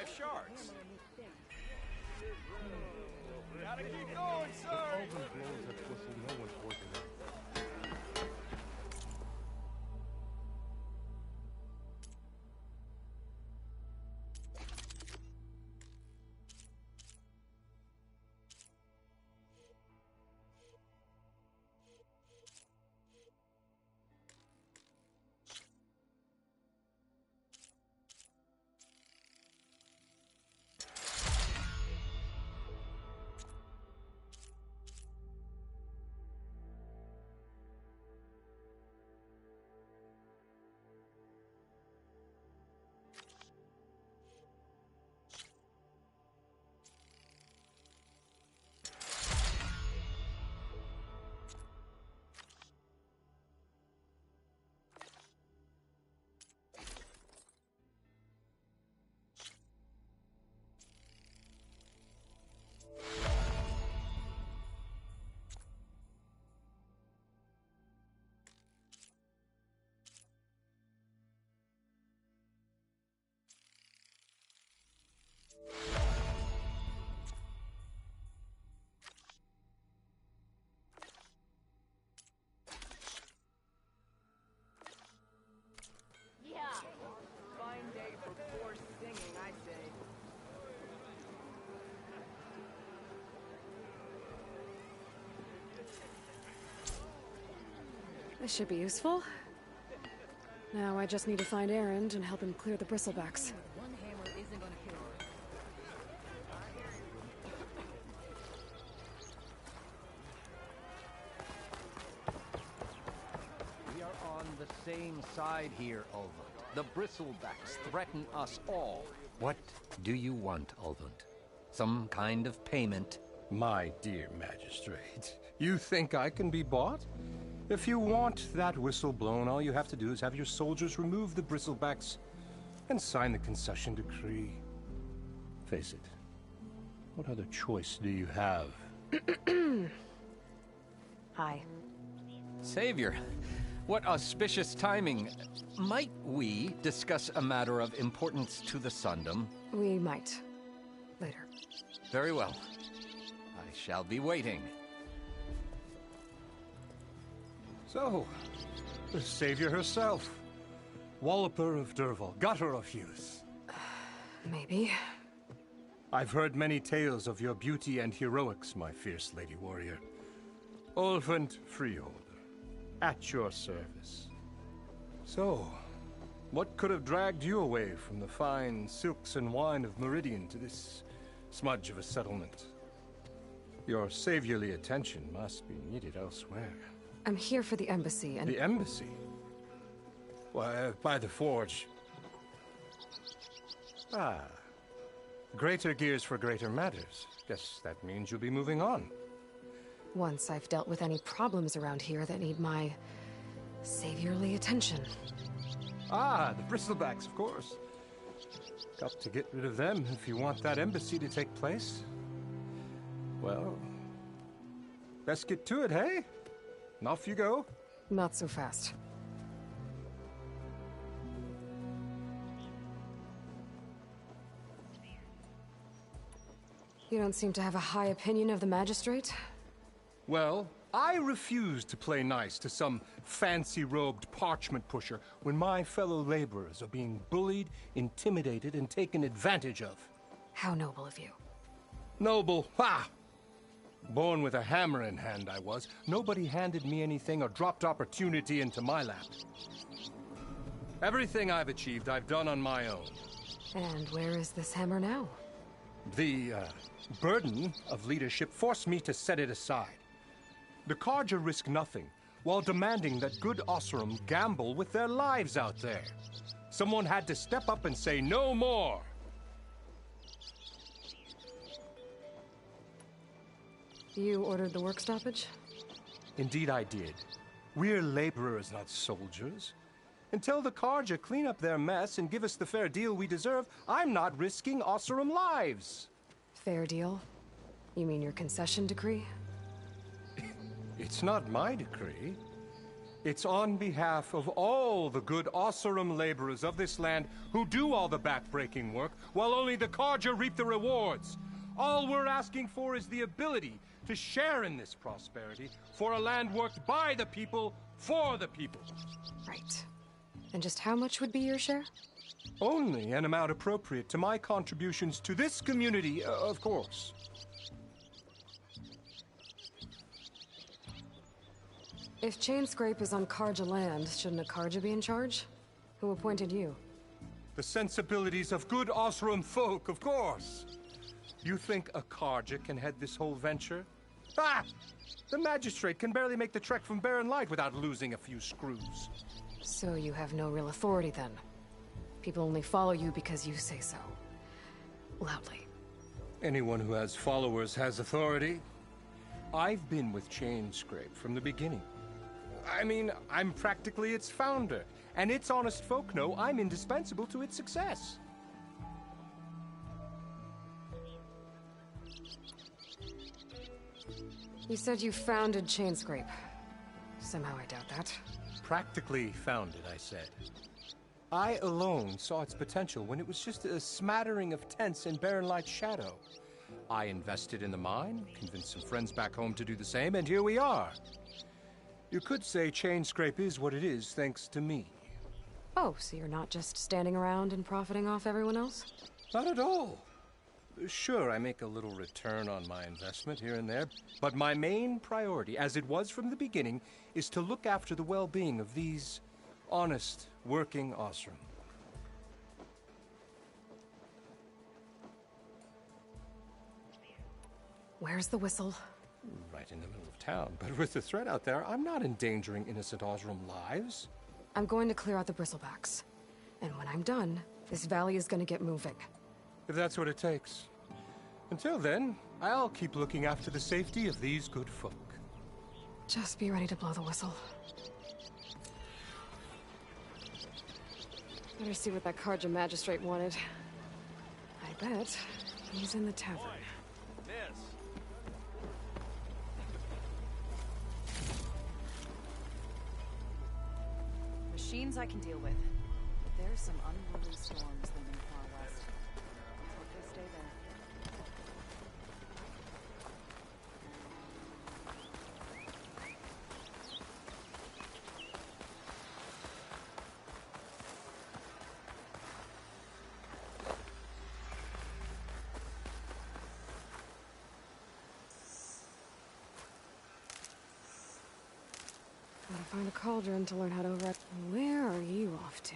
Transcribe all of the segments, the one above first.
PS5 shards. Gotta keep going, sir! Alvin blows that whistle, no one's working it. This should be useful. Now I just need to find Erend and help him clear the bristlebacks. One hammer isn't gonna kill her. We are on the same side here, Ulvund. The bristlebacks threaten us all. What do you want, Ulvund? Some kind of payment? My dear magistrate, you think I can be bought? If you want that whistle blown, all you have to do is have your soldiers remove the bristlebacks and sign the concession decree. Face it, what other choice do you have? Hi. Savior, what auspicious timing. Might we discuss a matter of importance to the Sundom? We might. Later. Very well. I shall be waiting. So, the savior herself. Walloper of Derval, gutter of youth. Maybe. I've heard many tales of your beauty and heroics, my fierce lady warrior. Ulvund Freeholder, at your service. So, what could have dragged you away from the fine silks and wine of Meridian to this smudge of a settlement? Your saviorly attention must be needed elsewhere. I'm here for the embassy and... The embassy? Why, by the forge. Ah. Greater gears for greater matters. Guess that means you'll be moving on. Once I've dealt with any problems around here that need my saviorly attention. Ah, the bristlebacks, of course. Got to get rid of them if you want that embassy to take place. Well, best get to it, hey? And off you go. Not so fast. You don't seem to have a high opinion of the magistrate? Well, I refuse to play nice to some fancy-robed parchment pusher when my fellow laborers are being bullied, intimidated, and taken advantage of. How noble of you. Noble? Ha! Born with a hammer in hand, I was. Nobody handed me anything or dropped opportunity into my lap. Everything I've achieved, I've done on my own. And where is this hammer now? The, burden of leadership forced me to set it aside. The Carja risk nothing, while demanding that good Osram gamble with their lives out there. Someone had to step up and say no more. You ordered the work stoppage? Indeed I did. We're laborers, not soldiers. Until the Carja clean up their mess and give us the fair deal we deserve, I'm not risking Osram lives. Fair deal? You mean your concession decree? It's not my decree. It's on behalf of all the good Osserum laborers of this land who do all the back-breaking work, while only the Carja reap the rewards. All we're asking for is the ability to share in this prosperity for a land worked by the people, for the people. Right. And just how much would be your share? Only an amount appropriate to my contributions to this community, of course. If Chainscrape is on Carja land, shouldn't a Carja be in charge? Who appointed you? The sensibilities of good Osserum folk, of course. You think a Carja can head this whole venture? Ah! The magistrate can barely make the trek from Barren Light without losing a few screws. So you have no real authority then? People only follow you because you say so. Loudly. Anyone who has followers has authority. I've been with Chainscrape from the beginning. I mean, I'm practically its founder, and its honest folk know I'm indispensable to its success. You said you founded Chainscrape. Somehow I doubt that. Practically founded, I said. I alone saw its potential when it was just a smattering of tents in Barren Light's shadow. I invested in the mine, convinced some friends back home to do the same, and here we are. You could say Chainscrape is what it is thanks to me. Oh, so you're not just standing around and profiting off everyone else? Not at all. Sure, I make a little return on my investment here and there, but my main priority, as it was from the beginning, is to look after the well-being of these honest, working Osserum. Where's the whistle? Right in the middle of town, but with the threat out there, I'm not endangering innocent Osserum lives. I'm going to clear out the bristlebacks. And when I'm done, this valley is going to get moving. If that's what it takes. Until then, I'll keep looking after the safety of these good folk. Just be ready to blow the whistle. Better see what that Carja magistrate wanted. I bet he's in the tavern. Miss. Machines I can deal with. But there's some unruly storms looming far west. Hope they stay there. Gotta find a cauldron to learn how to override. Where are you off to?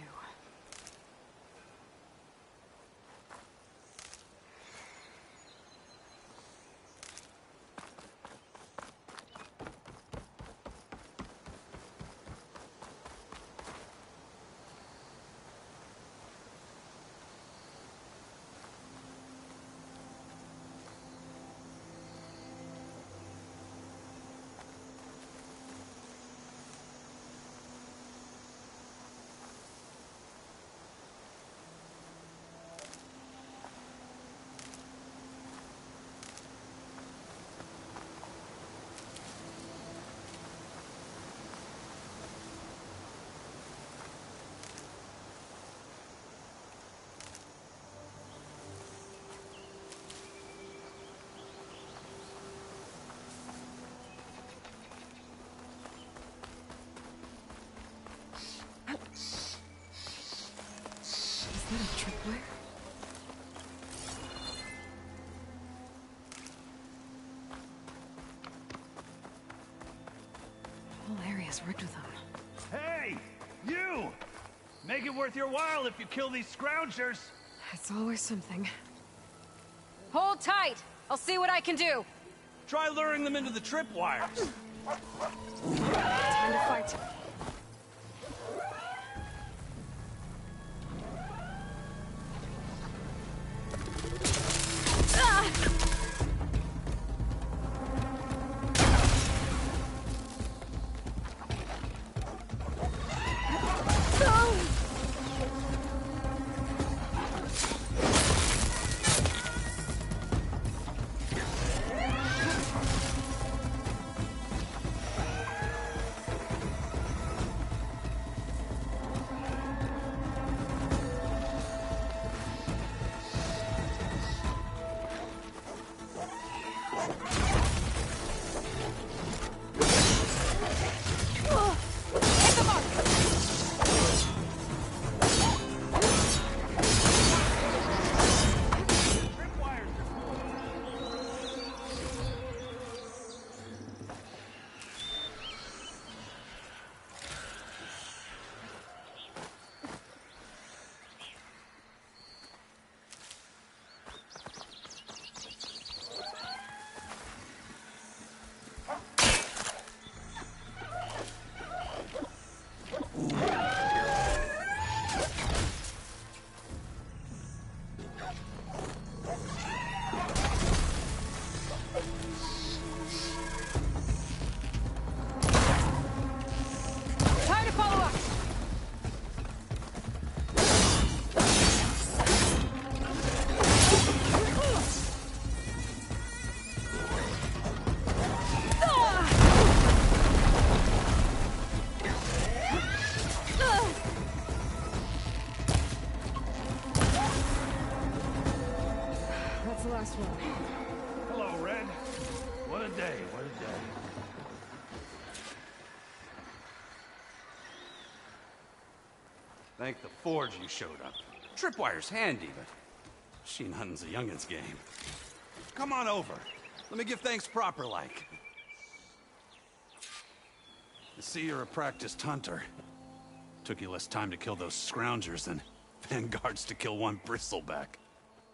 Is that a tripwire? The whole area's rigged with them. Hey! You! Make it worth your while if you kill these scroungers! It's always something. Hold tight! I'll see what I can do! Try luring them into the tripwires! Time to fight. one. Hello, Red. What a day, what a day. Thank the Forge you showed up. Tripwire's handy, but machine hunting's a youngin's game. Come on over. Let me give thanks proper like. I see you're a practiced hunter. Took you less time to kill those scroungers than vanguards to kill one bristleback.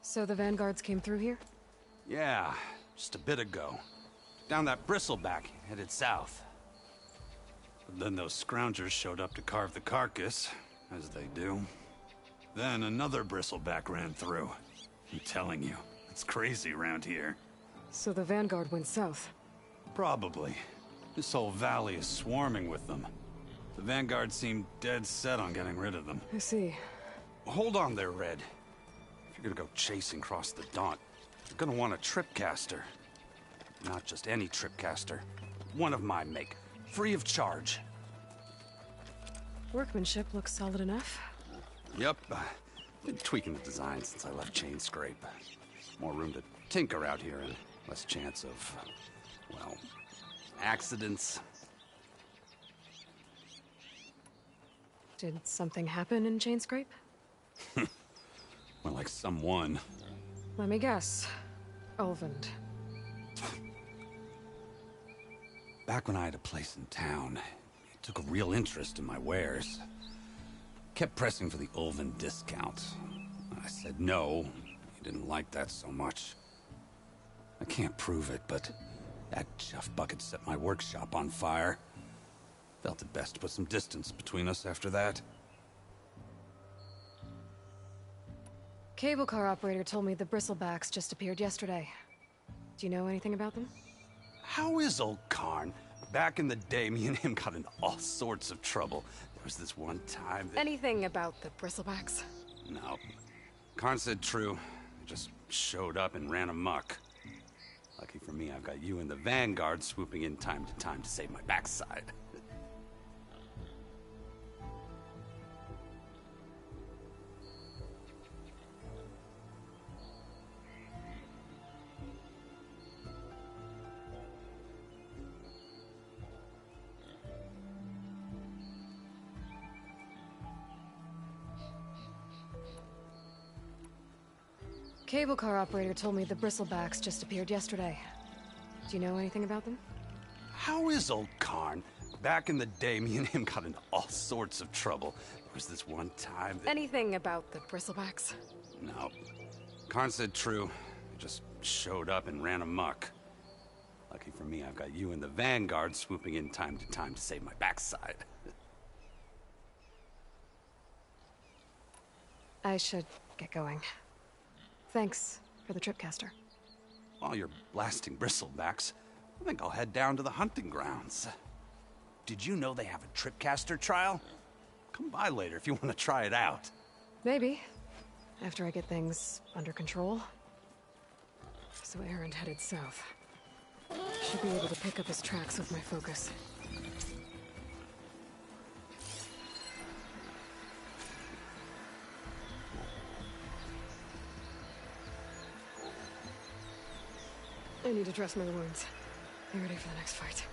So the vanguards came through here? Yeah, just a bit ago. Down that bristleback, headed south. But then those scroungers showed up to carve the carcass, as they do. Then another bristleback ran through. I'm telling you, it's crazy around here. So the vanguard went south? Probably. This whole valley is swarming with them. The vanguard seemed dead set on getting rid of them. I see. Hold on there, Red. If you're gonna go chasing across the Daunt, you're gonna want a tripcaster. Not just any tripcaster. One of my make. Free of charge. Workmanship looks solid enough. Yep. Been tweaking the design since I left Chain Scrape. More room to tinker out here and less chance of, well, accidents. Did something happen in Chain Scrape? Well, like someone. Let me guess. Ulvund. Back when I had a place in town, he took a real interest in my wares. Kept pressing for the Ulvund discount. I said no. He didn't like that so much. I can't prove it, but that chuff bucket set my workshop on fire. Felt it best to put some distance between us after that. Cable car operator told me the bristlebacks just appeared yesterday. Do you know anything about them? How is old Karn? Back in the day, me and him got into all sorts of trouble. There was this one time that... Anything about the bristlebacks? No. Karn said true. They just showed up and ran amok. Lucky for me, I've got you and the Vanguard swooping in time to save my backside. Cable car operator told me the bristlebacks just appeared yesterday. Do you know anything about them? How is old Karn? Back in the day, me and him got into all sorts of trouble. There was this one time that... Anything about the bristlebacks? No. Karn said true. They just showed up and ran amok. Lucky for me, I've got you and the Vanguard swooping in time to save my backside. I should get going. Thanks for the tripcaster. While you're blasting bristlebacks, I think I'll head down to the hunting grounds. Did you know they have a tripcaster trial? Come by later if you want to try it out. Maybe. After I get things under control. So Erend headed south. Should be able to pick up his tracks with my focus. I need to dress my wounds. Be ready for the next fight.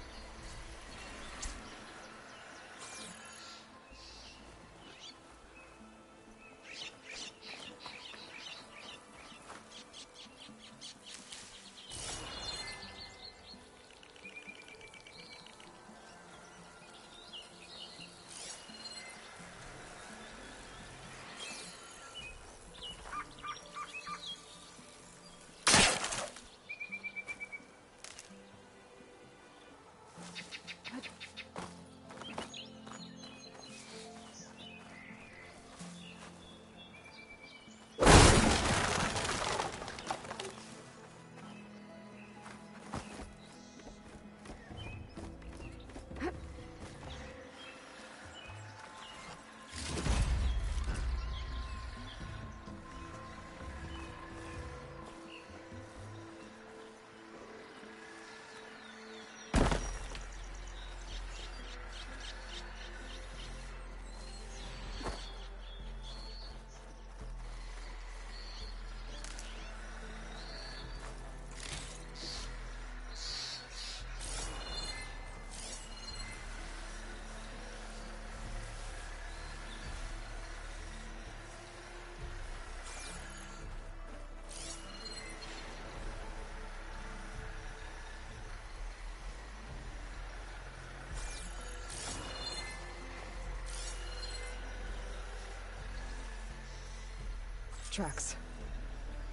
Tracks.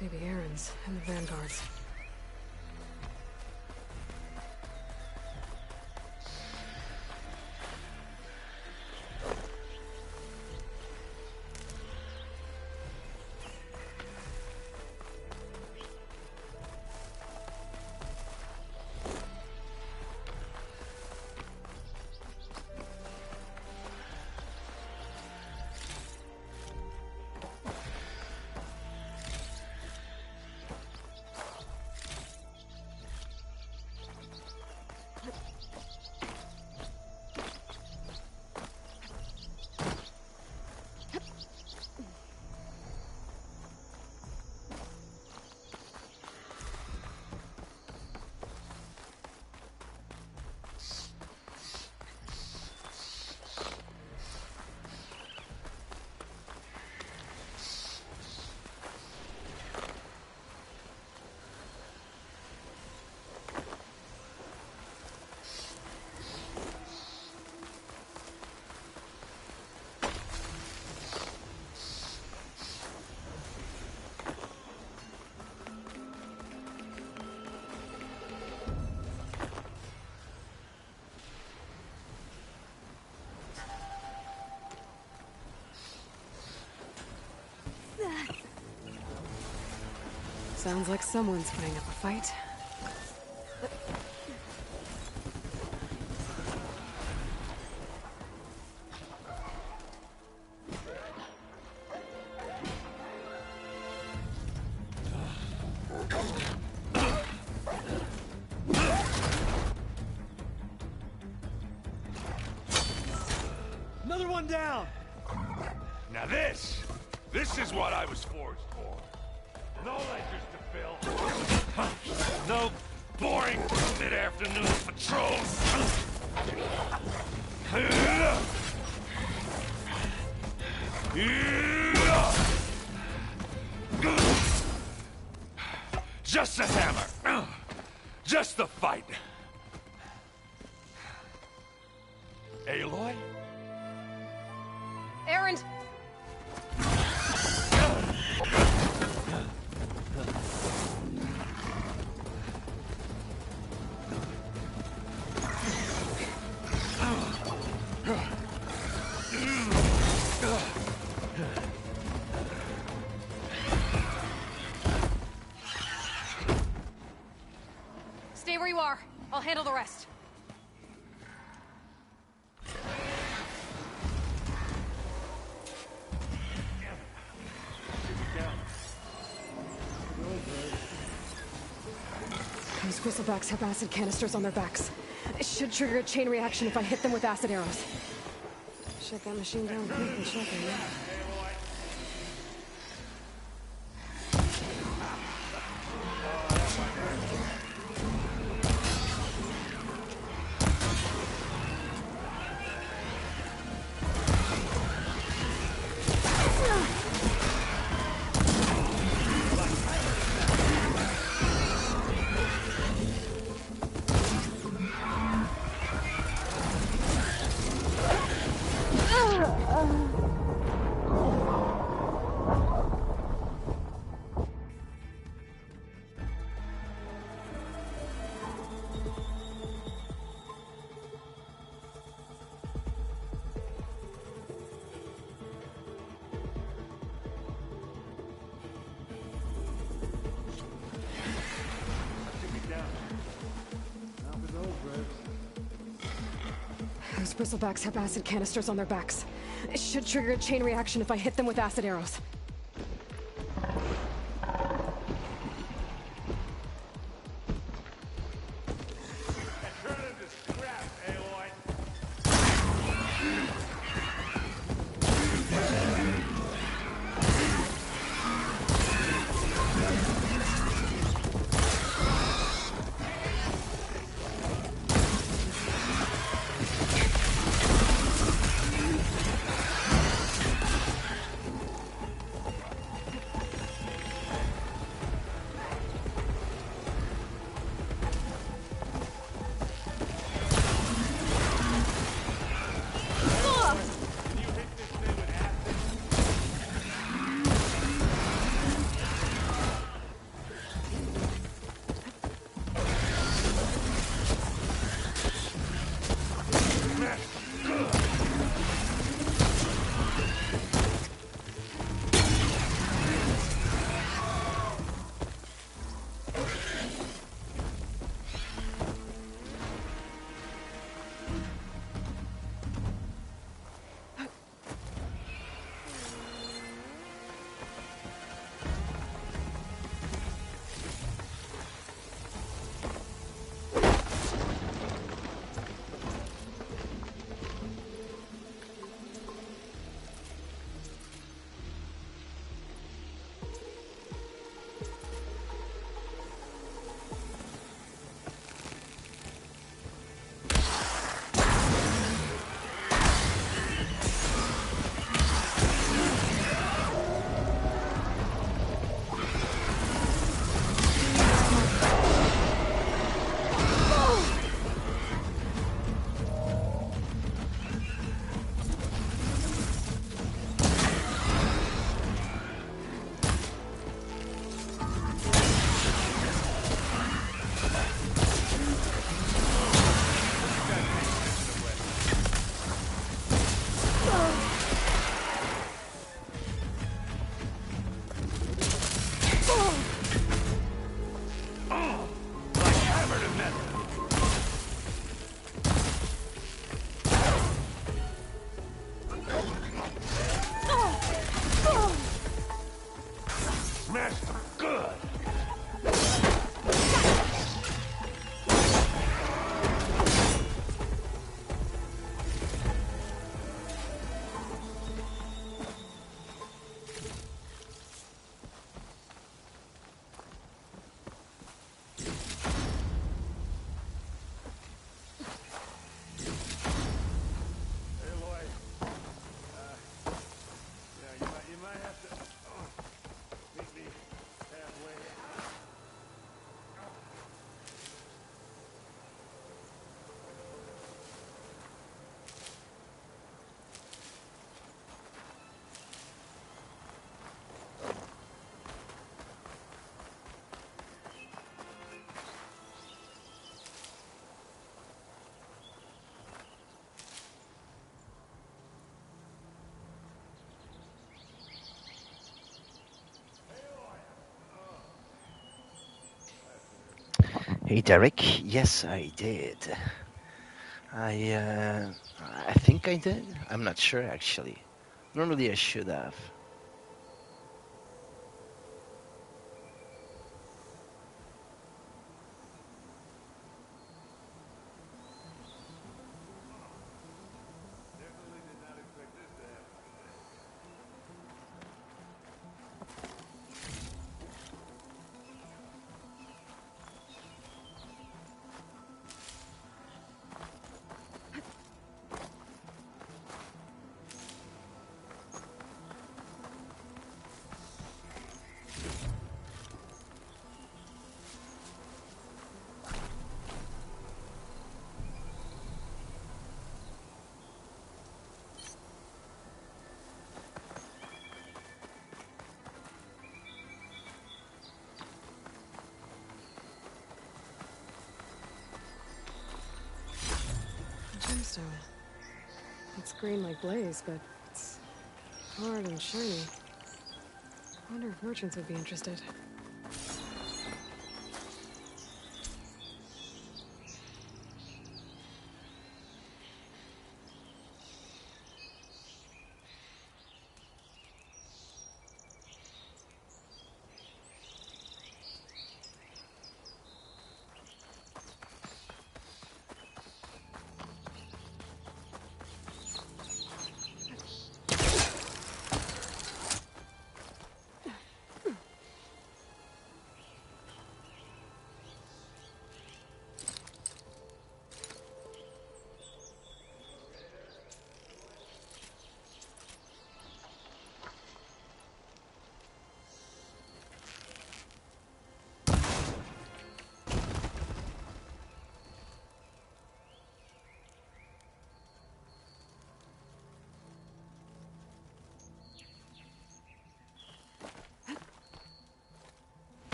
Maybe Aaron's and the Vanguard's. Sounds like someone's putting up a fight. Another one down! Now this is what I was forged for. No ledgers to fill. No boring mid-afternoon patrols. Just a hammer. Just the fight. Aloy? Aaron! Stay where you are. I'll handle the rest. Those bristlebacks have acid canisters on their backs. It should trigger a chain reaction if I hit them with acid arrows. Shut that machine down quick and shut them down. Those bristlebacks have acid canisters on their backs. It should trigger a chain reaction if I hit them with acid arrows. Hey Derek, yes I did. I think I did. I'm not sure actually. Normally I should have. Gemstone. It's green like blaze, but it's hard and shiny. I wonder if merchants would be interested.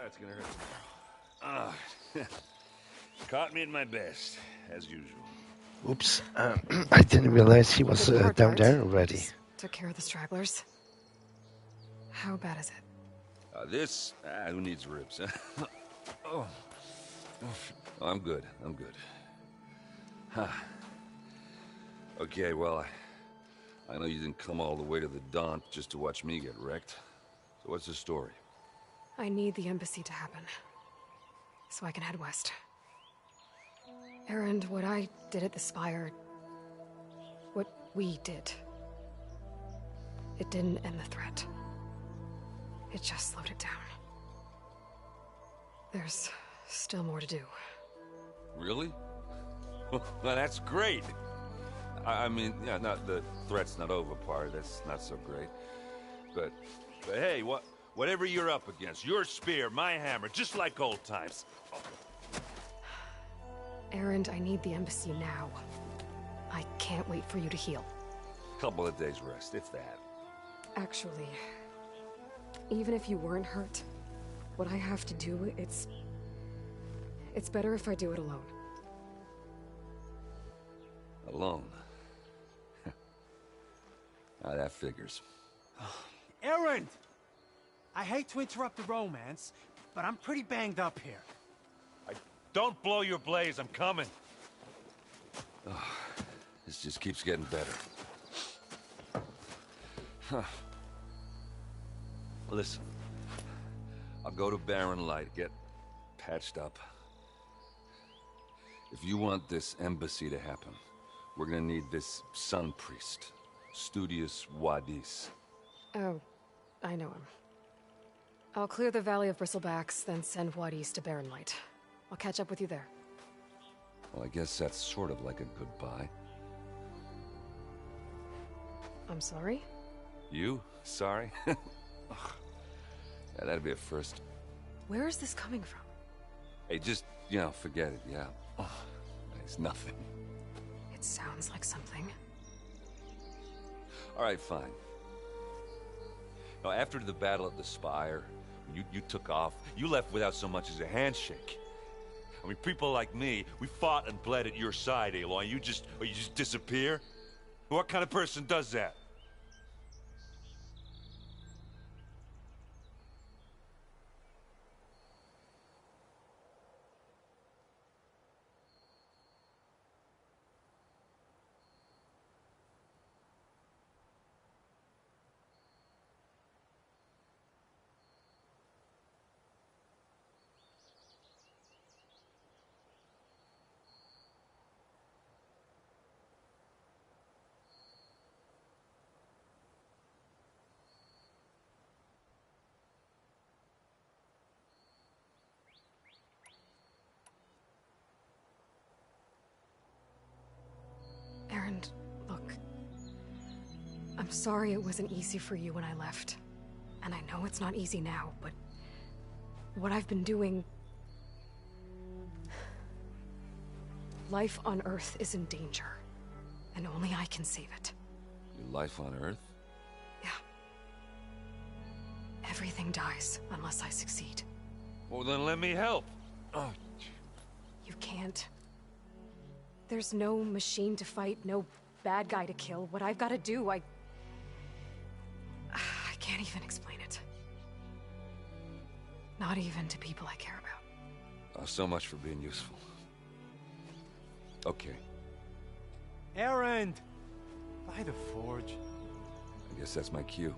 That's gonna hurt. Caught me at my best, as usual. Oops, I didn't realize he was The hard down part. there already. Just took care of the stragglers. How bad is it? Who needs ribs? Oh. I'm good. I'm good. Huh. Okay, well, I know you didn't come all the way to the Daunt just to watch me get wrecked. So what's the story? I need the embassy to happen, so I can head west. Erend, what I did at the Spire... what we did... it didn't end the threat. It just slowed it down. There's still more to do. Really? Well, that's great. I mean, yeah, not the threat's not over part. That's not so great. But hey, whatever you're up against, your spear, my hammer, just like old times. Erend, I need the embassy now. I can't wait for you to heal. Couple of days rest, if that. Actually, even if you weren't hurt, what I have to do, it's better if I do it alone. Alone? Now that figures. Erend! I hate to interrupt the romance, but I'm pretty banged up here. Don't blow your blaze, I'm coming. Oh, this just keeps getting better. Huh. Listen, I'll go to Barren Light, get patched up. If you want this embassy to happen, we're gonna need this sun priest, Studius Wadis. Oh, I know him. I'll clear the Valley of Bristlebacks, then send Wadis to Barren Light. I'll catch up with you there. Well, I guess that's sort of like a goodbye. I'm sorry? You? Sorry? Yeah, that'd be a first. Where is this coming from? Hey, just, forget it, yeah. Oh, it's nothing. It sounds like something. All right, fine. Now, after the battle at the Spire, you took off, you left without so much as a handshake. I mean, people like me, we fought and bled at your side, Aloy. You just disappear? What kind of person does that? I'm sorry it wasn't easy for you when I left. And I know it's not easy now, but what I've been doing... Life on Earth is in danger, and only I can save it. Your life on Earth? Yeah. Everything dies unless I succeed. Well, then let me help. Oh. You can't. There's no machine to fight, no bad guy to kill. What I've got to do, I can't even explain it. Not even to people I care about. Oh, so much for being useful. Okay. Erend! By the forge. I guess that's my cue.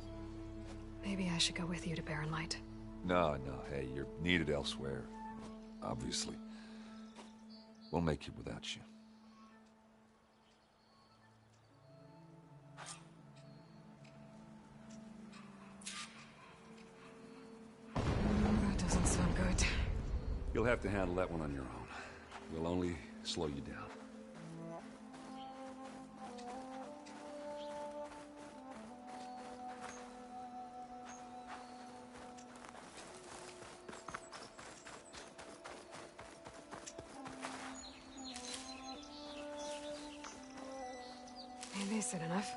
Maybe I should go with you to Barren Light. No, hey, you're needed elsewhere. Obviously. We'll make it without you. That doesn't sound good. You'll have to handle that one on your own. We'll only slow you down. Maybe is it enough?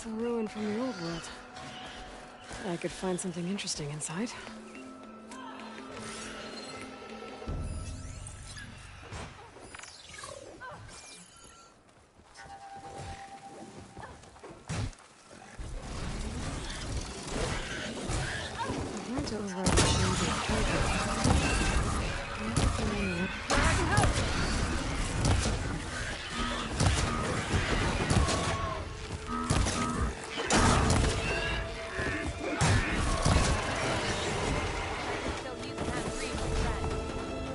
A ruin from the old world. I could find something interesting inside. I learned to override machines and charges.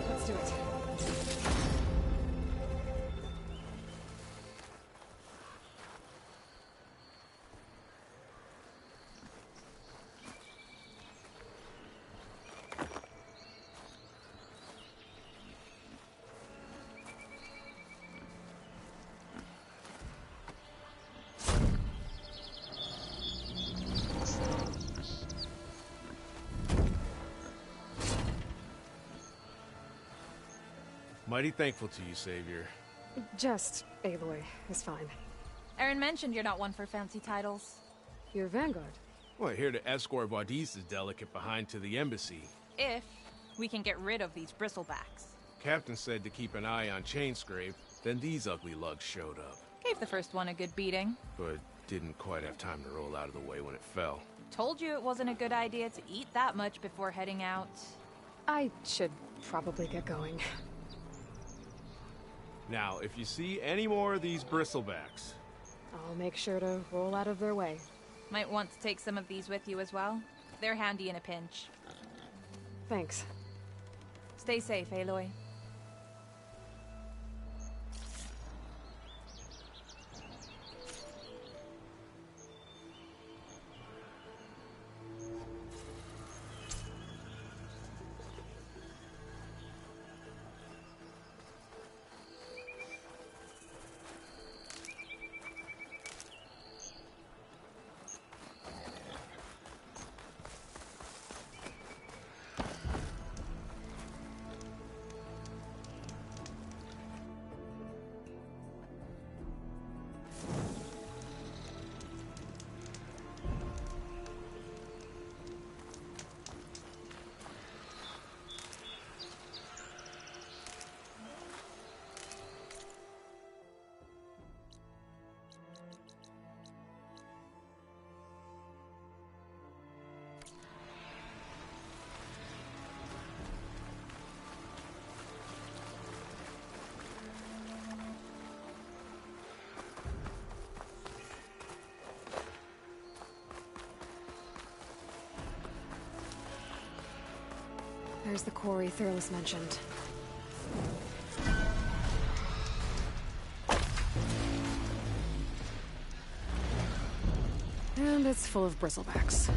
Let's do it. Mighty thankful to you, Savior. Just Aloy is fine. Aaron mentioned you're not one for fancy titles. You're Vanguard. Well, here to escort Vardis' delicate behind to the embassy. If we can get rid of these bristlebacks. Captain said to keep an eye on Chainscrape, then these ugly lugs showed up. Gave the first one a good beating. But didn't quite have time to roll out of the way when it fell. Told you it wasn't a good idea to eat that much before heading out. I should probably get going. Now, if you see any more of these bristlebacks... I'll make sure to roll out of their way. Might want to take some of these with you as well. They're handy in a pinch. Thanks. Stay safe, Aloy. There's the quarry Thurles mentioned. And it's full of bristlebacks.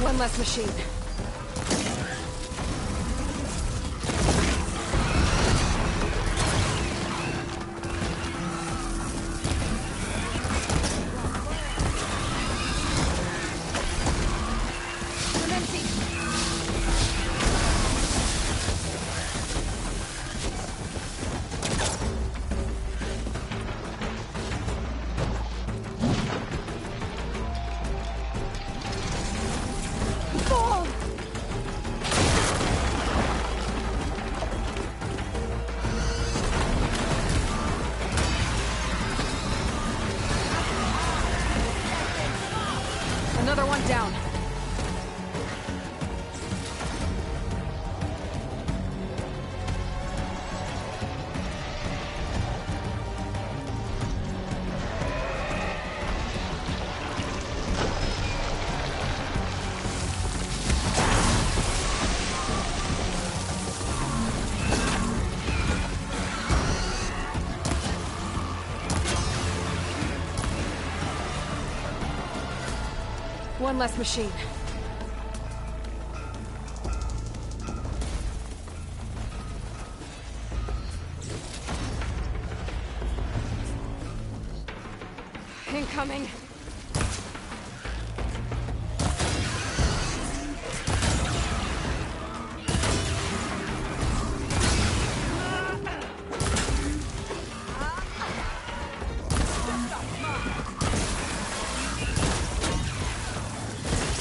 One less machine. I'm empty. Fall! One less machine. Incoming.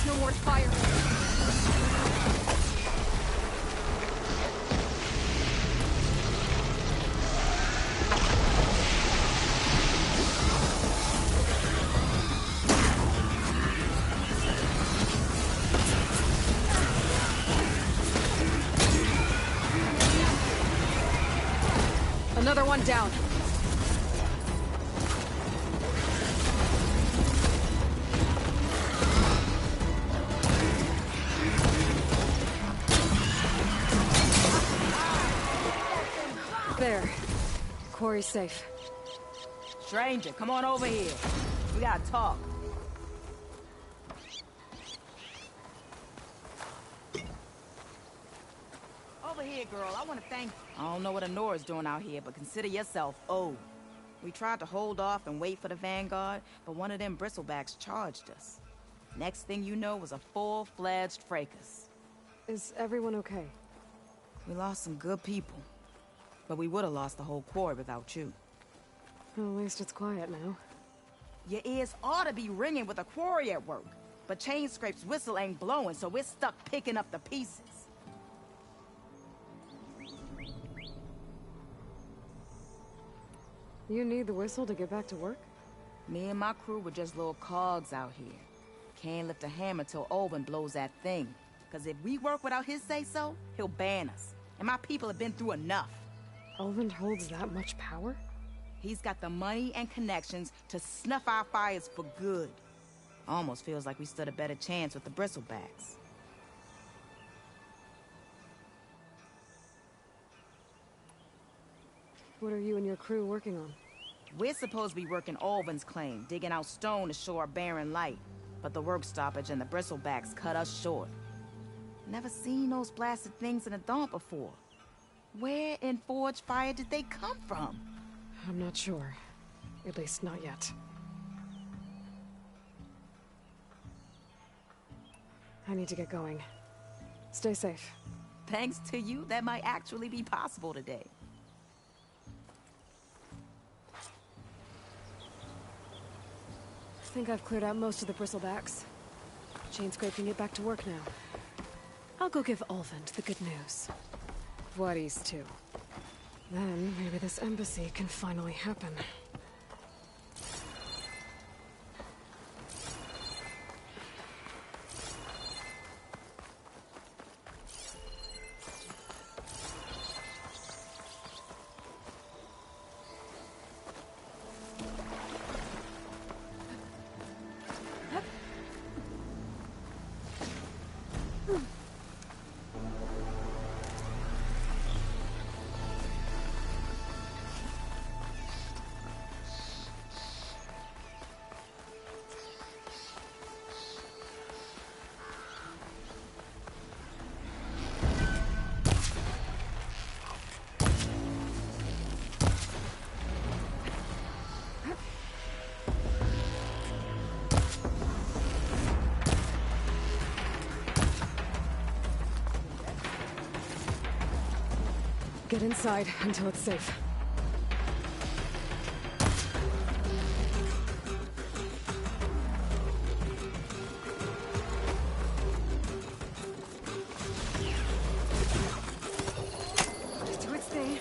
No more fire. Another one down. There. Quarry's safe. Stranger, come on over here. We gotta talk. Over here, girl. I want to thank... I don't know what Honora's doing out here, but consider yourself owed. We tried to hold off and wait for the Vanguard, but one of them bristlebacks charged us. Next thing you know was a full-fledged fracas. Is everyone okay? We lost some good people. But we would have lost the whole quarry without you. Well, at least it's quiet now. Your ears ought to be ringing with a quarry at work. But Chainscrape's whistle ain't blowing, so we're stuck picking up the pieces. You need the whistle to get back to work? Me and my crew were just little cogs out here. Can't lift a hammer till Olvin blows that thing. Cause if we work without his say-so, he'll ban us. And my people have been through enough. Olvin holds that much power? He's got the money and connections to snuff our fires for good. Almost feels like we stood a better chance with the bristlebacks. What are you and your crew working on? We're supposed to be working Olvin's claim, digging out stone to show our barren light. But the work stoppage and the bristlebacks cut us short. Never seen those blasted things in a dump before. Where in Forge Fire did they come from? I'm not sure. At least not yet. I need to get going. Stay safe. Thanks to you, that might actually be possible today. I think I've cleared out most of the bristlebacks. Chainscrape can get back to work now. I'll go give Olvin the good news. Waddy's too. Then maybe this embassy can finally happen. Get inside until it's safe. Do its thing.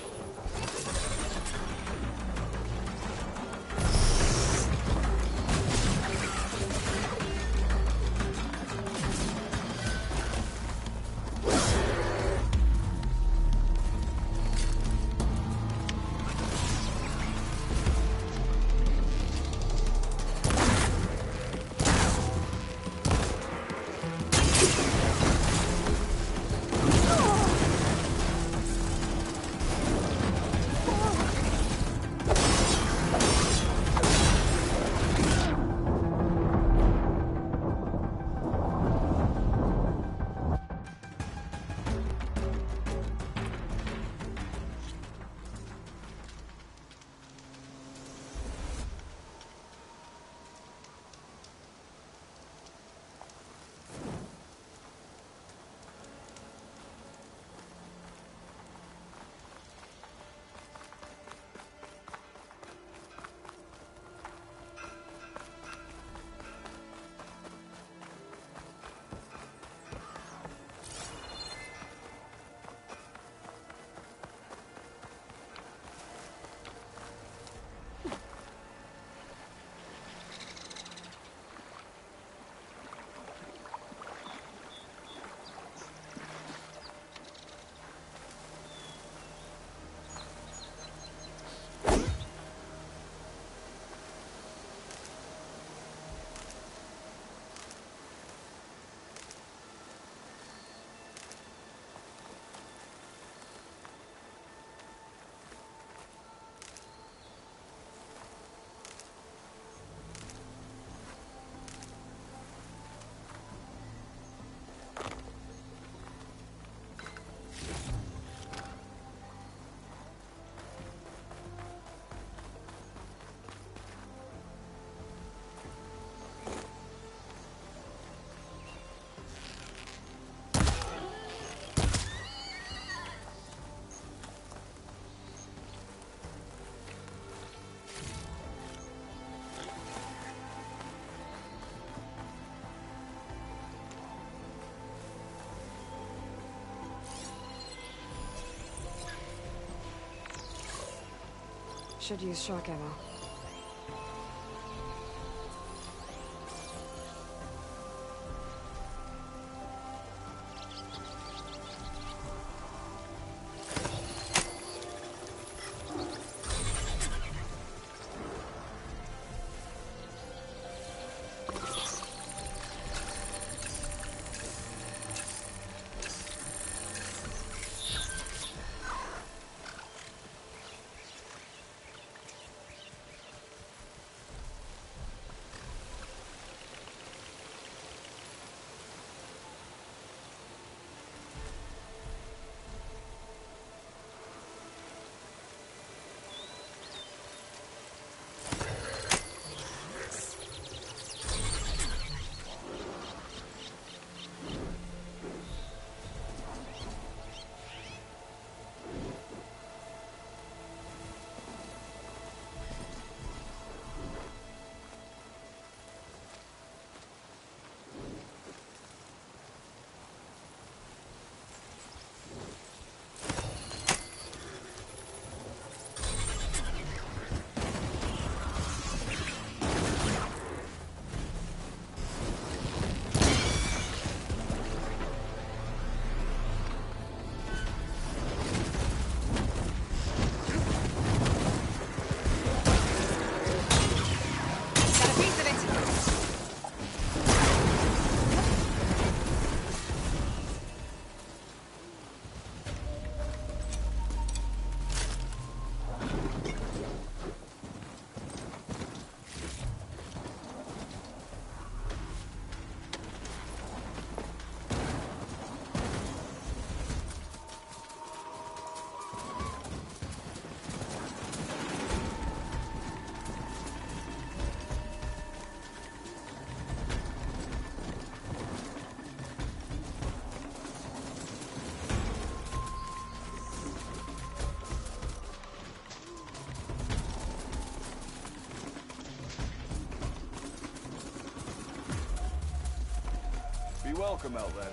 Should use shock ammo. Be welcome, Elven.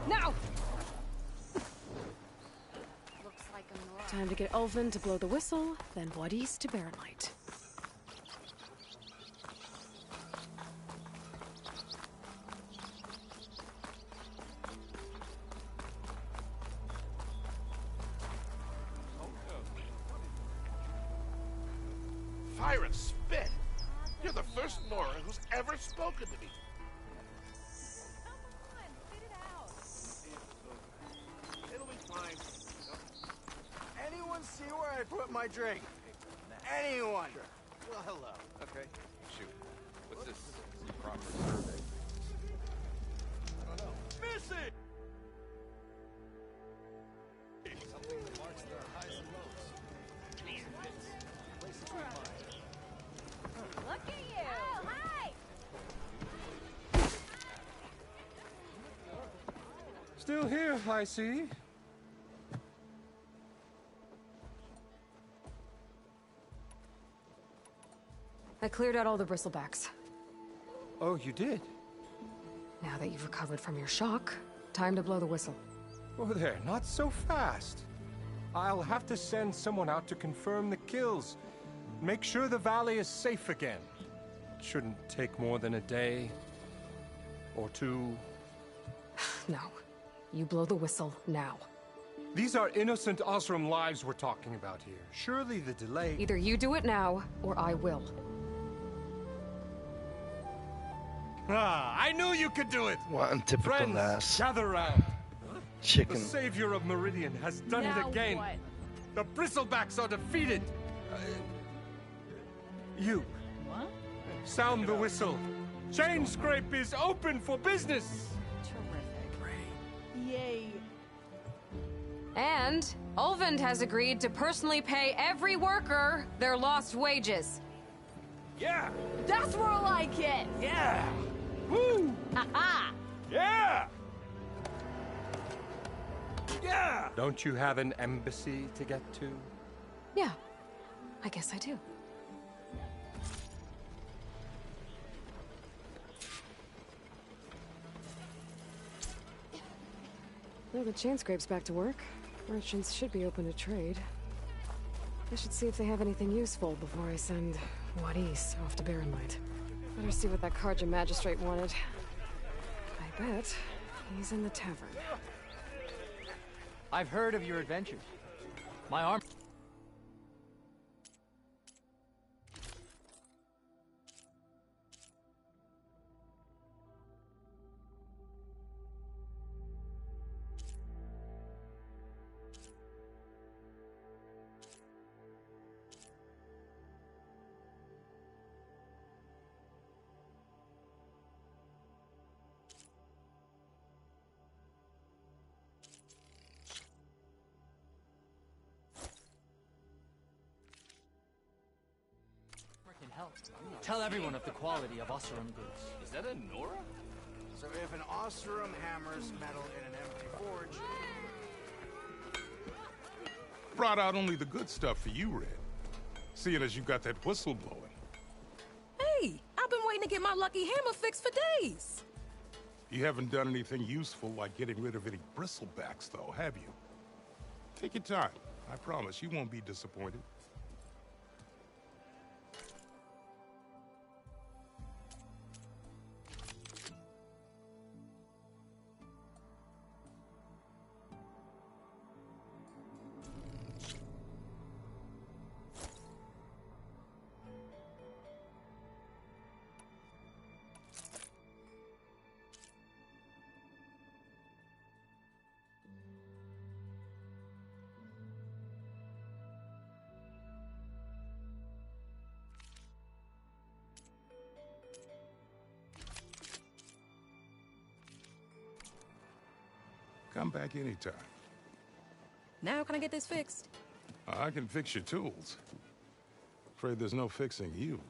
Now! Time to get Ulvin to blow the whistle, then Wadis to Baron Light. Fire and spit! You're the first Nora who's ever spoken to me. It'll be fine. Anyone see where I put my drink? Anyone? Well, hello. Okay. Shoot. What's this? Proper survey. I don't know. Missy! Something that marks their highs and lows. Places we find. Look at you! Oh, hi! Still here, I see. I cleared out all the bristlebacks. Oh, you did? Now that you've recovered from your shock, time to blow the whistle. Oh there, not so fast. I'll have to send someone out to confirm the kills. Make sure the valley is safe again. It shouldn't take more than a day. Or two. No. You blow the whistle now. These are innocent Osram lives we're talking about here. Surely the delay... Either you do it now, or I will. Ah, I knew you could do it! One typical Friends, ass. gather round. Chicken. The savior of Meridian has done Now it again. what? The bristlebacks are defeated. You. What? Sound the whistle. Chain Scrape is open for business. Yay. And Ulvin has agreed to personally pay every worker their lost wages. Yeah! That's more like it! Yeah! Woo! Ha-ha! Yeah! Yeah! Don't you have an embassy to get to? Yeah, I guess I do. Well, the chain scrape's back to work. Merchants should be open to trade. I should see if they have anything useful before I send Wadis off to Barren Light. Better see what that Karja magistrate wanted. I bet he's in the tavern. I've heard of your adventures. My arm... Tell everyone of the quality of Oseram goods. Is that a Nora? So if an Oseram hammers metal in an empty forge... Brought out only the good stuff for you, Red. Seeing as you got that whistle blowing. Hey, I've been waiting to get my lucky hammer fixed for days. You haven't done anything useful like getting rid of any bristlebacks, though, have you? Take your time. I promise you won't be disappointed. Come back anytime. Now can I get this fixed? I can fix your tools. Afraid there's no fixing you.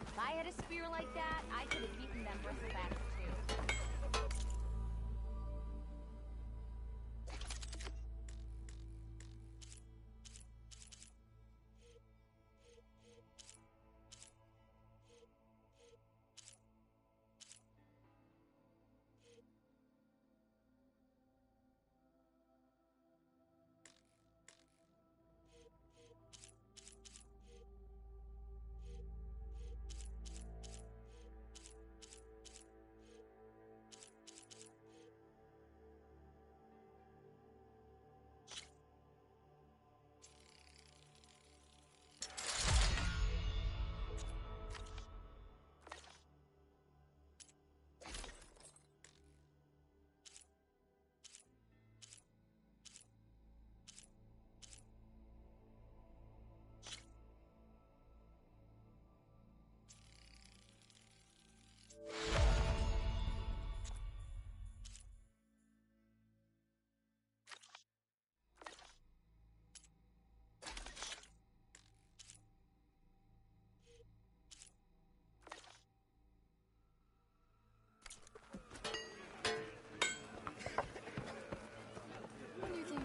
If I had a spear like that, I could have beaten them bristlebacks too.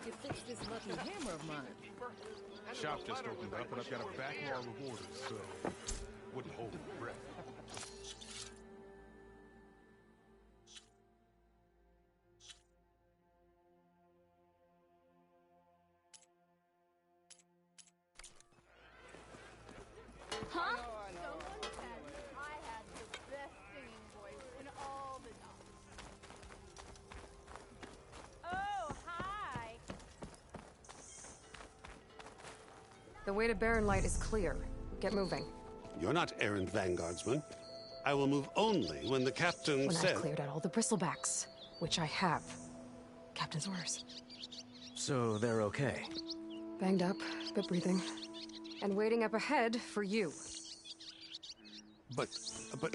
You fix this lucky hammer of mine. Shop just opened up, and I've got a backlog of orders, so wouldn't hold my breath. Huh? Someone said I had the best singing voice in all the dogs. Oh, hi. The way to Barren Light is clear. Get moving. You're not errant vanguardsman. I will move only when the captain When says... I've cleared out all the bristlebacks, which I have. Captain's orders. So they're okay? Banged up, but breathing. And waiting up ahead for you. But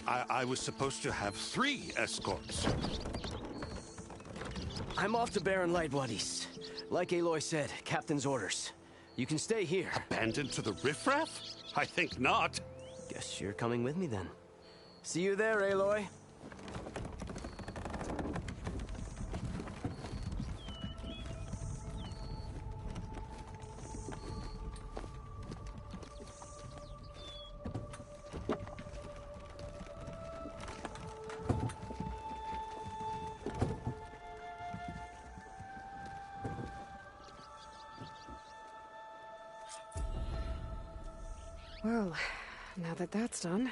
I was supposed to have 3 escorts. I'm off to Barren Light, Wadis. Like Aloy said, Captain's orders. You can stay here. Abandoned to the riffraff? I think not. Guess you're coming with me then. See you there, Aloy. Well, now that that's done...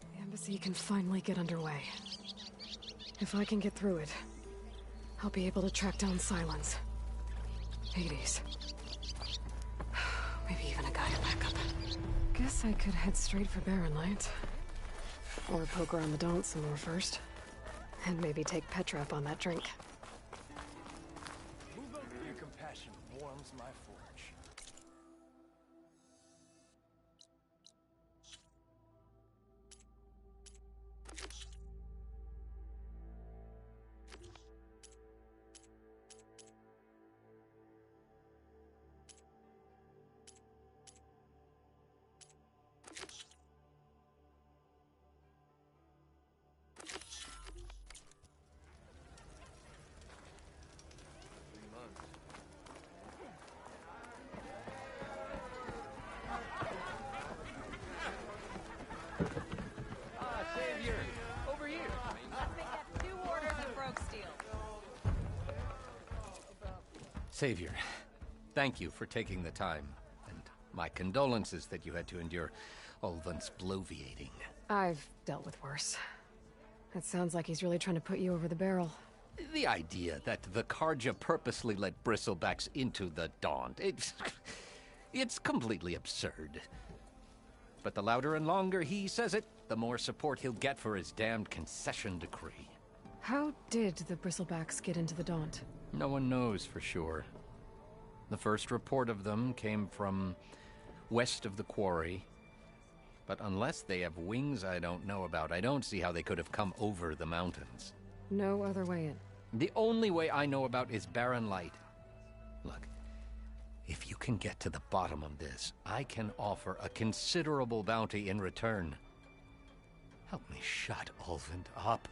the embassy can finally get underway. If I can get through it, I'll be able to track down Silence. Hades. Maybe even a guide backup. Guess I could head straight for Barren Light. Or poke around the Daunt some more first. And maybe take Petra on that drink. Your compassion warms my forge. Savior! Over here! Two orders of broke steel. Savior, thank you for taking the time. And my condolences that you had to endure Ulvan's bloviating. I've dealt with worse. It sounds like he's really trying to put you over the barrel. The idea that the Karja purposely let bristlebacks into the Daunt, it's completely absurd. But the louder and longer he says it, the more support he'll get for his damned concession decree. How did the Bristlebacks get into the Daunt? No one knows for sure. The first report of them came from west of the quarry. But unless they have wings I don't know about, I don't see how they could have come over the mountains. No other way in. The only way I know about is Barren Light. Look, if you can get to the bottom of this, I can offer a considerable bounty in return. Help me shut Ulvund up.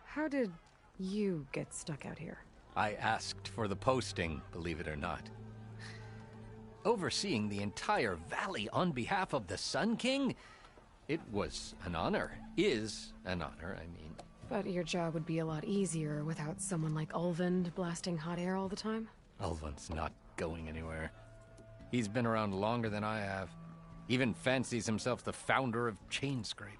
How did you get stuck out here? I asked for the posting, believe it or not. Overseeing the entire valley on behalf of the Sun King? It was an honor. Is an honor, I mean. But your job would be a lot easier without someone like Ulvund blasting hot air all the time? Ulvund's not going anywhere. He's been around longer than I have. Even fancies himself the founder of Chainscrape.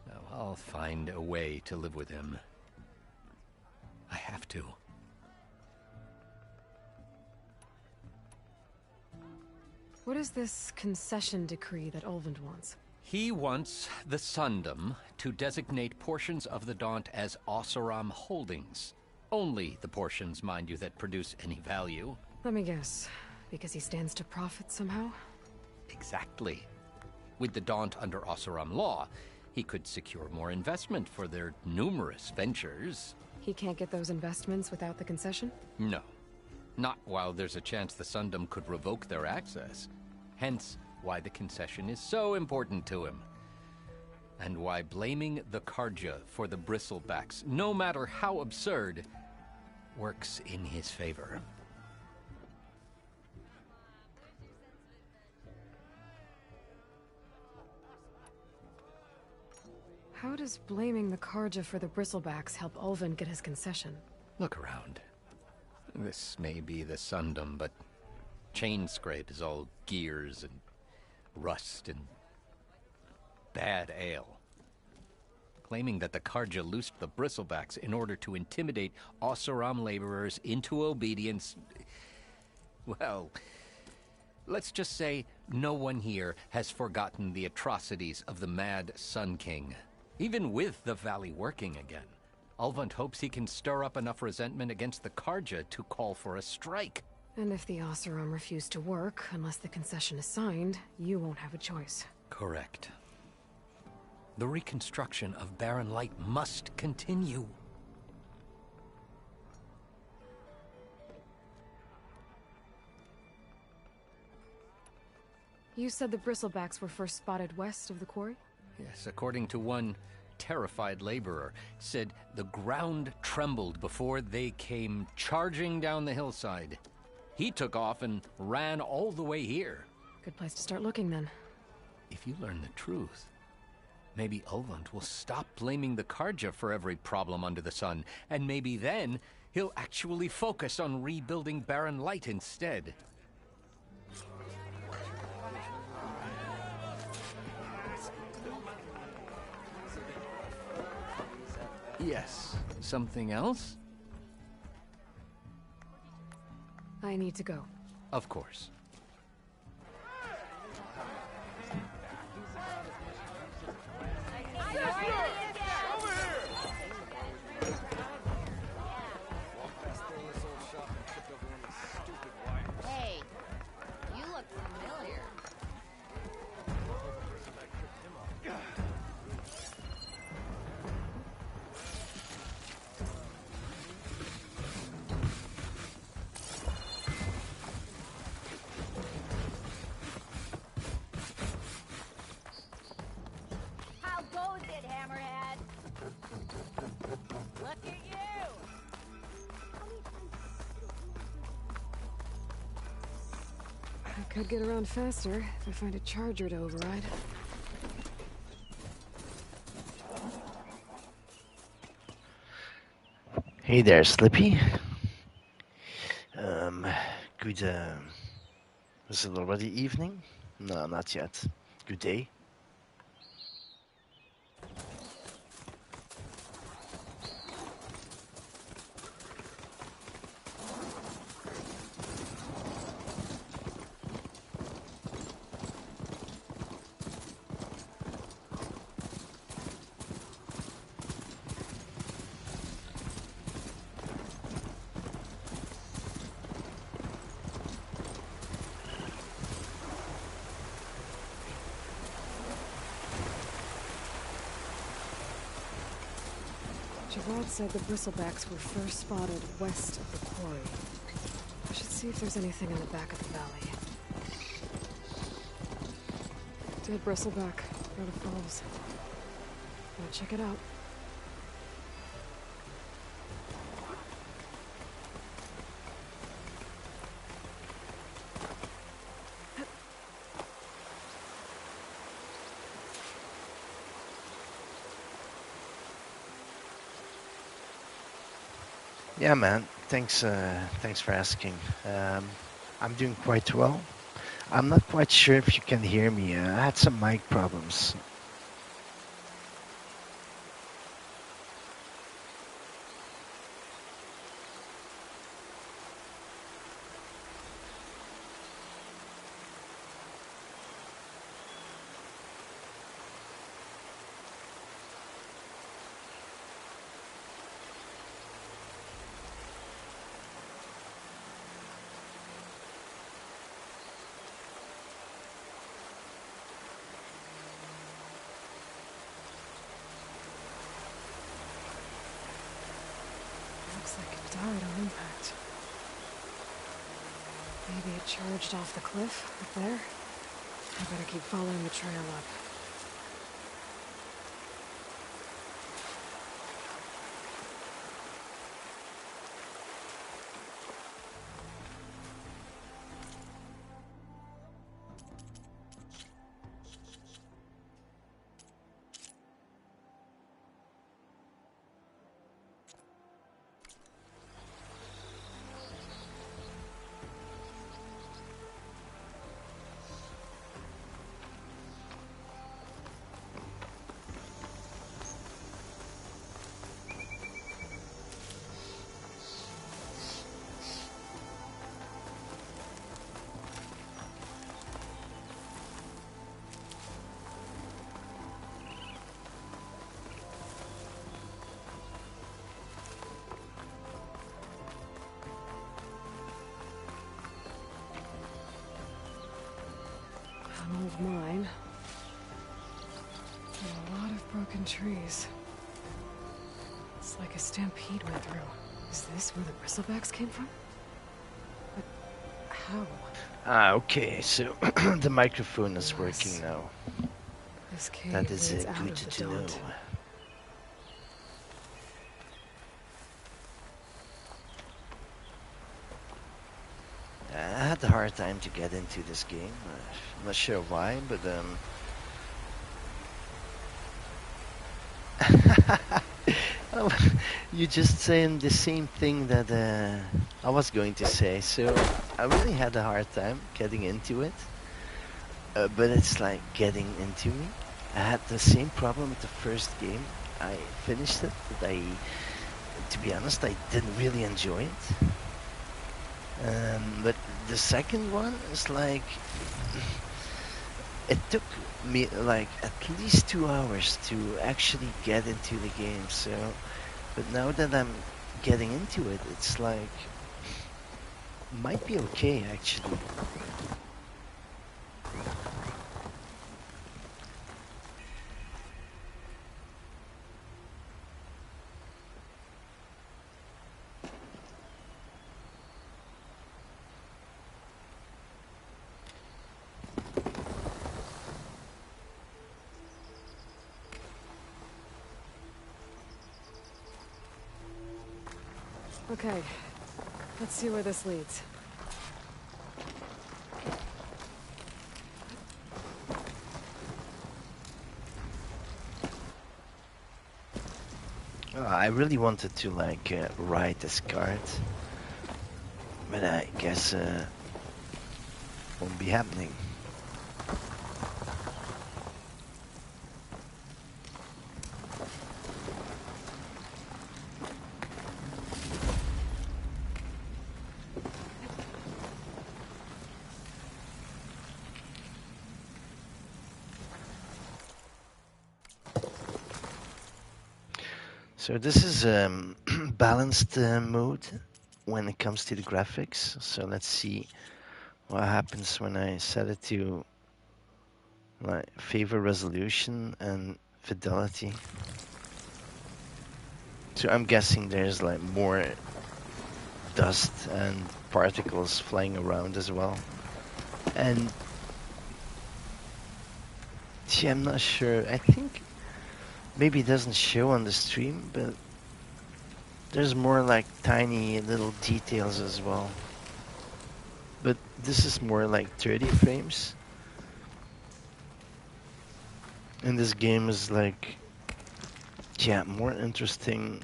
Now, I'll find a way to live with him. I have to. What is this concession decree that Ulvund wants? He wants the Sundom to designate portions of the Daunt as Oseram holdings. Only the portions, mind you, that produce any value. Let me guess. Because he stands to profit somehow? Exactly. With the Daunt under Oseram law, he could secure more investment for their numerous ventures. He can't get those investments without the concession? No. Not while there's a chance the Sundom could revoke their access. Hence, why the concession is so important to him. And why blaming the Karja for the Bristlebacks, no matter how absurd, works in his favor. How does blaming the Karja for the Bristlebacks help Ulvund get his concession? Look around. This may be the Sundom, but Chainscrape is all gears and rust and bad ale. Claiming that the Karja loosed the Bristlebacks in order to intimidate Oseram laborers into obedience... Well, let's just say no one here has forgotten the atrocities of the mad Sun King, even with the Valley working again. Ulvund hopes he can stir up enough resentment against the Karja to call for a strike. And if the Oseram refuse to work, unless the concession is signed, you won't have a choice. Correct. The reconstruction of Barren Light must continue. You said the bristlebacks were first spotted west of the quarry? Yes, according to one terrified laborer, said the ground trembled before they came charging down the hillside. He took off and ran all the way here. Good place to start looking, then. If you learn the truth, maybe Ulvund will stop blaming the Karja for every problem under the sun, and maybe then he'll actually focus on rebuilding Barren Light instead. Yes. Something else? I need to go. Of course. Hey, you look familiar. How goes it, Hammerhead? Look at you! I could get around faster if I find a charger to override. Hey there, Slippy. Good, is it already evening? No, not yet. Good day. Javad said the bristlebacks were first spotted west of the quarry. I should see if there's anything in the back of the valley. Dead bristleback, out of falls. I'll check it out. Yeah, man. Thanks for asking. I'm doing quite well. I'm not quite sure if you can hear me. I had some mic problems. Looks like it died on impact. Maybe it charged off the cliff up there. I better keep following the trail up. old mine. And a lot of broken trees. It's like a stampede went through. Is this where the bristlebacks came from? But how? Okay, so the microphone is working now. This cave That is leads out good of the to know. daunt. I had a hard time to get into this game. I'm not sure why, but oh, you just saying the same thing that I was going to say. So I really had a hard time getting into it, but it's like getting into me. I had the same problem with the first game. I finished it, but to be honest, I didn't really enjoy it. But the second one is like, it took me like at least 2 hours to actually get into the game. So, but now that I'm getting into it, it's like, might be okay actually. Okay, let's see where this leads. I really wanted to like ride this cart, but I guess won't be happening. So this is balanced mode when it comes to the graphics. So let's see what happens when I set it to like favor resolution and fidelity. So I'm guessing there's like more dust and particles flying around as well. And yeah, I'm not sure. I think maybe it doesn't show on the stream, but there's more like tiny little details as well. But this is more like 30 frames. And this game is like, yeah, more interesting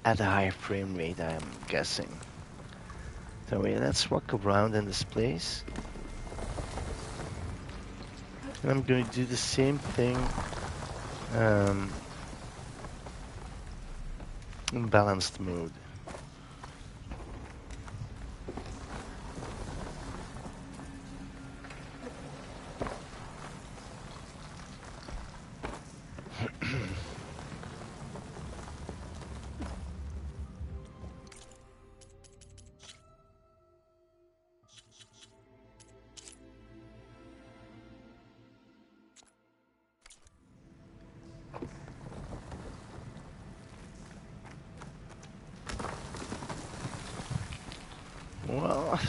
at a higher frame rate, I'm guessing. So yeah, let's walk around in this place. And I'm going to do the same thing in balanced mode. Well,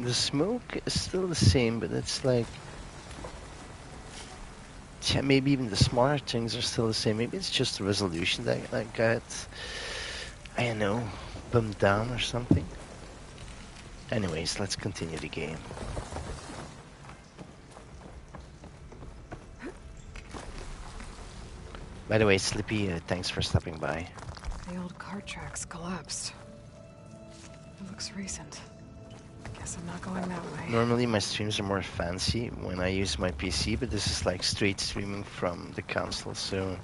the smoke is still the same, but it's like, yeah, maybe even the smaller things are still the same. Maybe it's just the resolution that got, I don't know, bumped down or something. Anyways, let's continue the game. By the way, Slippy, thanks for stopping by. The old cart tracks collapsed. It looks recent. Guess I'm not going that way. Normally my streams are more fancy when I use my PC, but this is like straight streaming from the console, so...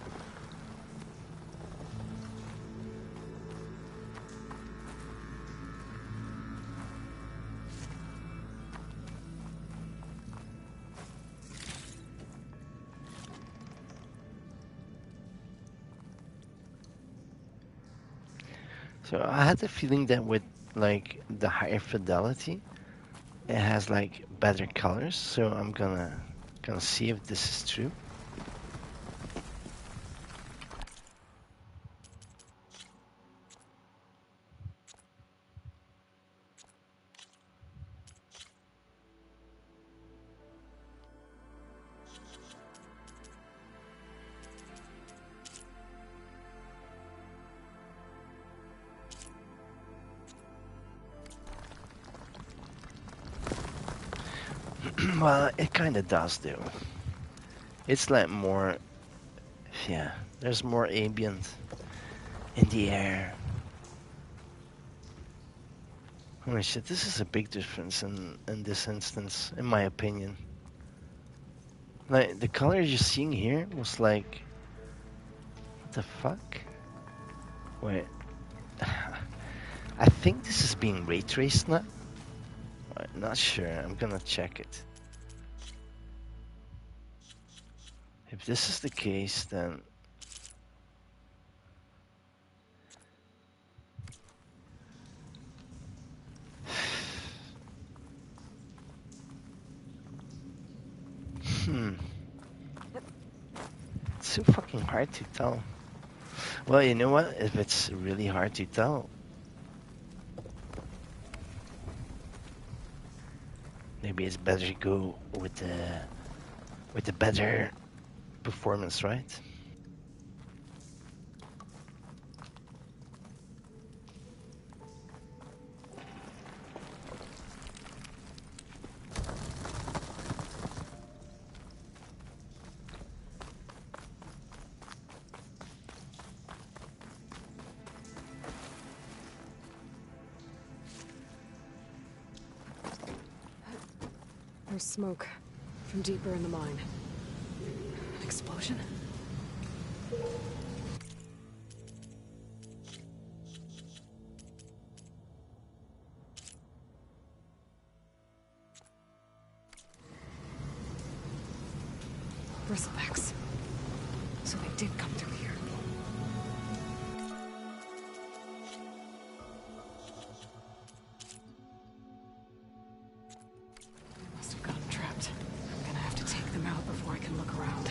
So I had the feeling that with like the higher fidelity, it has like better colors, so I'm gonna see if this is true. Well, it kind of does though. It's like more, yeah, there's more ambient in the air. Holy shit, this is a big difference in this instance, in my opinion. Like, the color you're seeing here was like, what the fuck? Wait, I think this is being ray traced now. I'm not sure, I'm gonna check it. If this is the case, then it's so fucking hard to tell. Well, you know what? If it's really hard to tell, maybe it's better to go with the better performance, right? There's smoke from deeper in the mine. An explosion? Bristlebacks. So they did come through here. Must have gotten trapped. I'm gonna have to take them out before I can look around.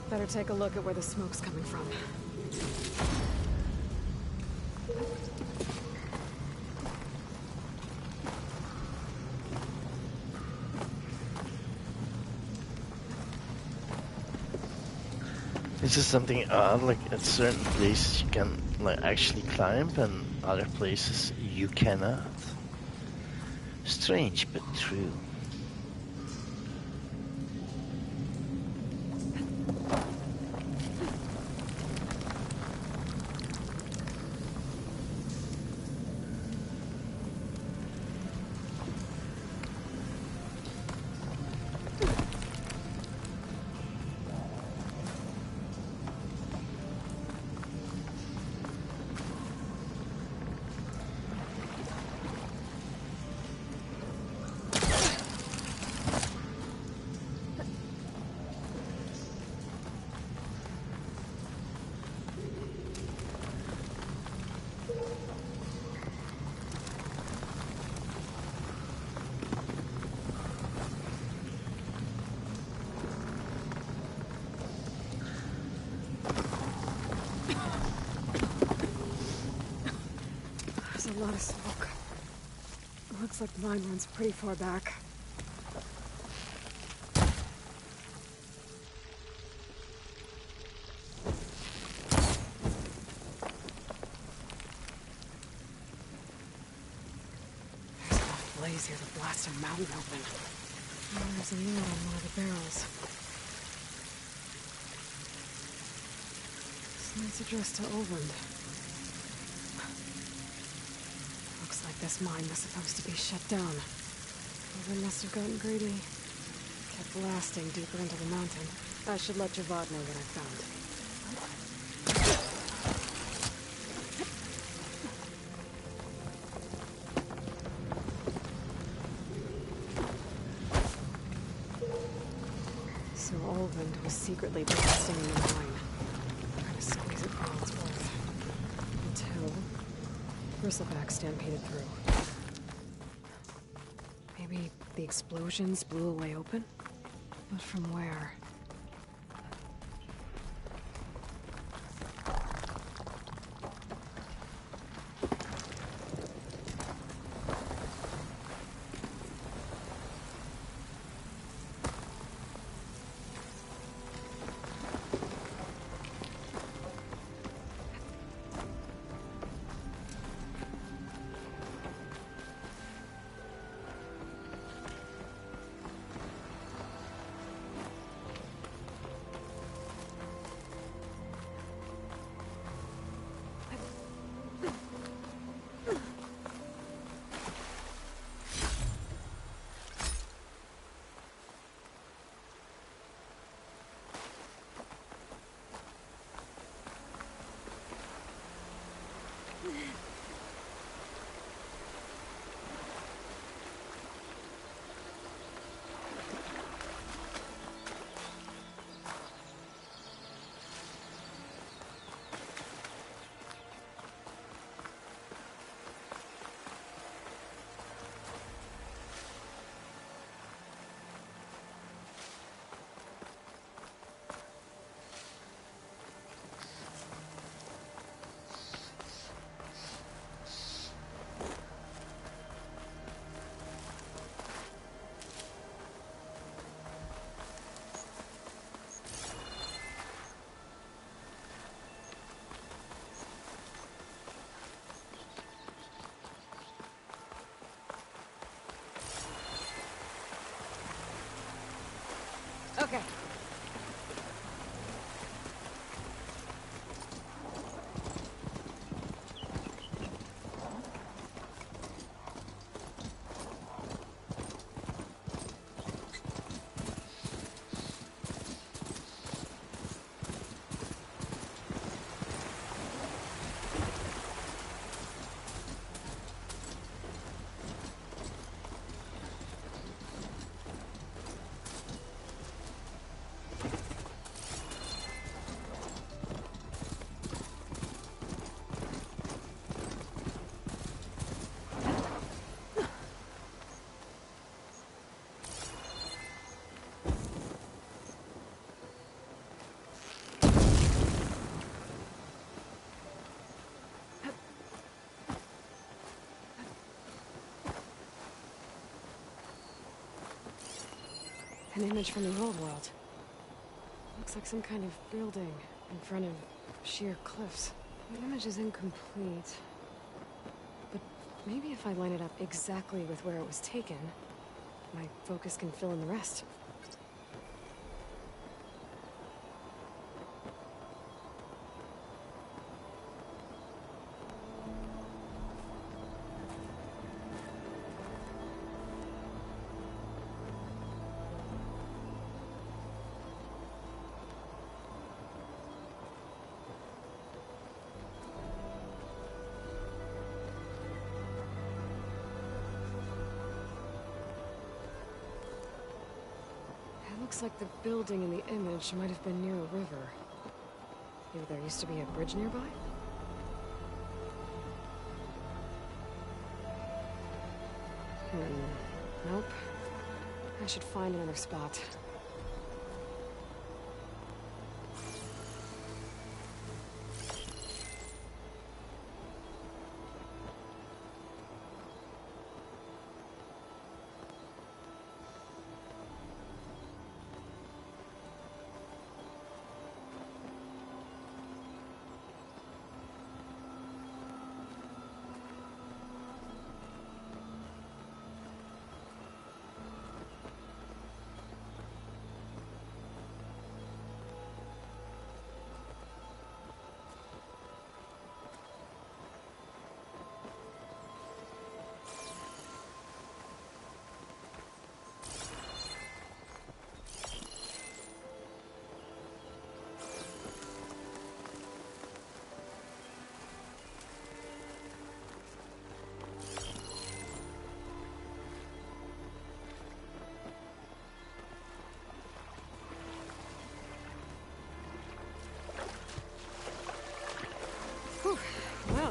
Better take a look at where the smoke's coming from. This is something odd, like at certain places you can like actually climb and other places you cannot. Strange but true. this look? Looks like mine runs pretty far back. There's enough blaze here to blast a mountain open. And there's a nail on one of the barrels. It's addressed to Olvend. Looks like this mine was supposed to be shut down. Olvend must have gotten greedy. Kept blasting deeper into the mountain. I should let Javad know what I found. So Olvend was secretly blasting in the mine. Squeeze it all its worth. Until bristleback stampeded through. Maybe the explosions blew a way open? But from where? Okay. An image from the old world. Looks like some kind of building in front of sheer cliffs. The image is incomplete. But maybe if I line it up exactly with where it was taken, my focus can fill in the rest. Looks like the building in the image might have been near a river. Maybe there used to be a bridge nearby? Nope. I should find another spot.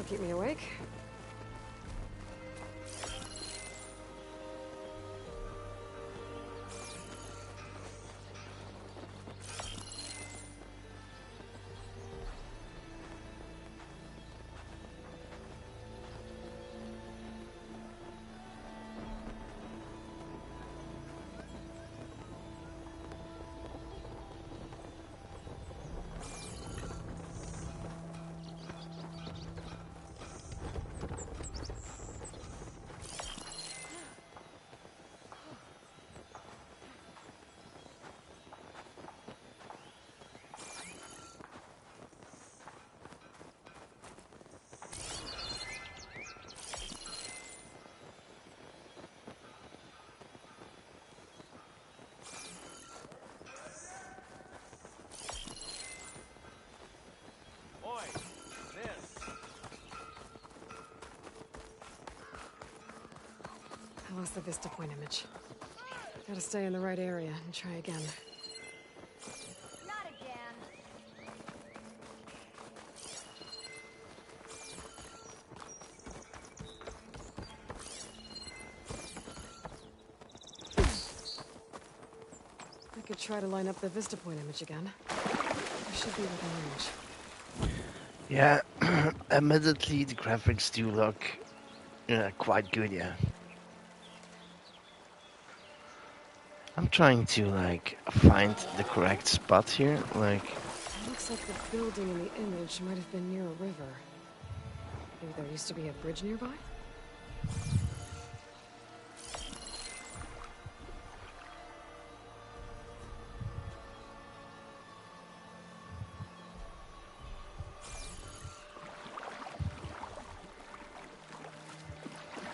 keep me awake. I lost the Vista Point image. Gotta stay in the right area and try again. Not again. I could try to line up the Vista Point image again. I should be within range. Yeah, admittedly, the graphics do look quite good, yeah. I'm trying to, like, find the correct spot here, like... It looks like the building in the image might have been near a river. Maybe there used to be a bridge nearby?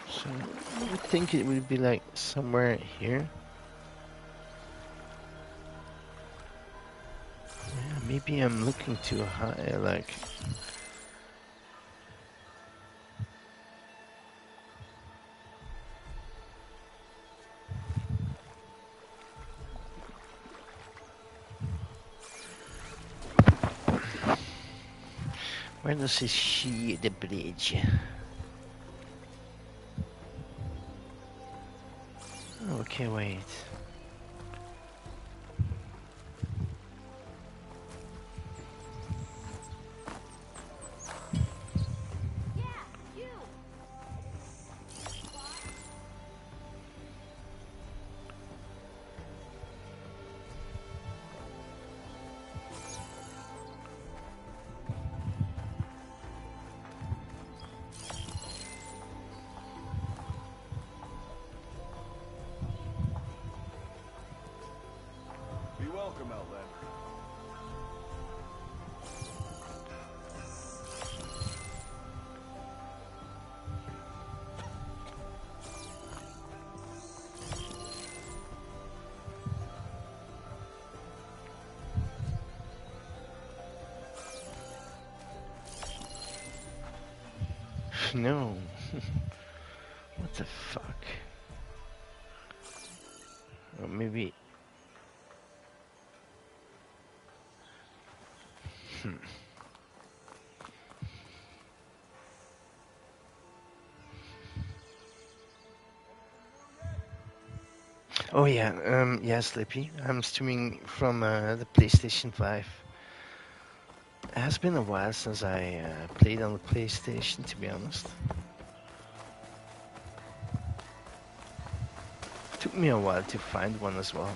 So, I would think it would be, like, somewhere here. Yeah, maybe I'm looking too high, like... Where does he see the bridge? Okay, wait. Be welcome, Outlander. No. What the fuck? Or maybe... Oh yeah, yeah, Slippy. I'm streaming from the PlayStation 5. It has been a while since I played on the PlayStation, to be honest. Took me a while to find one as well.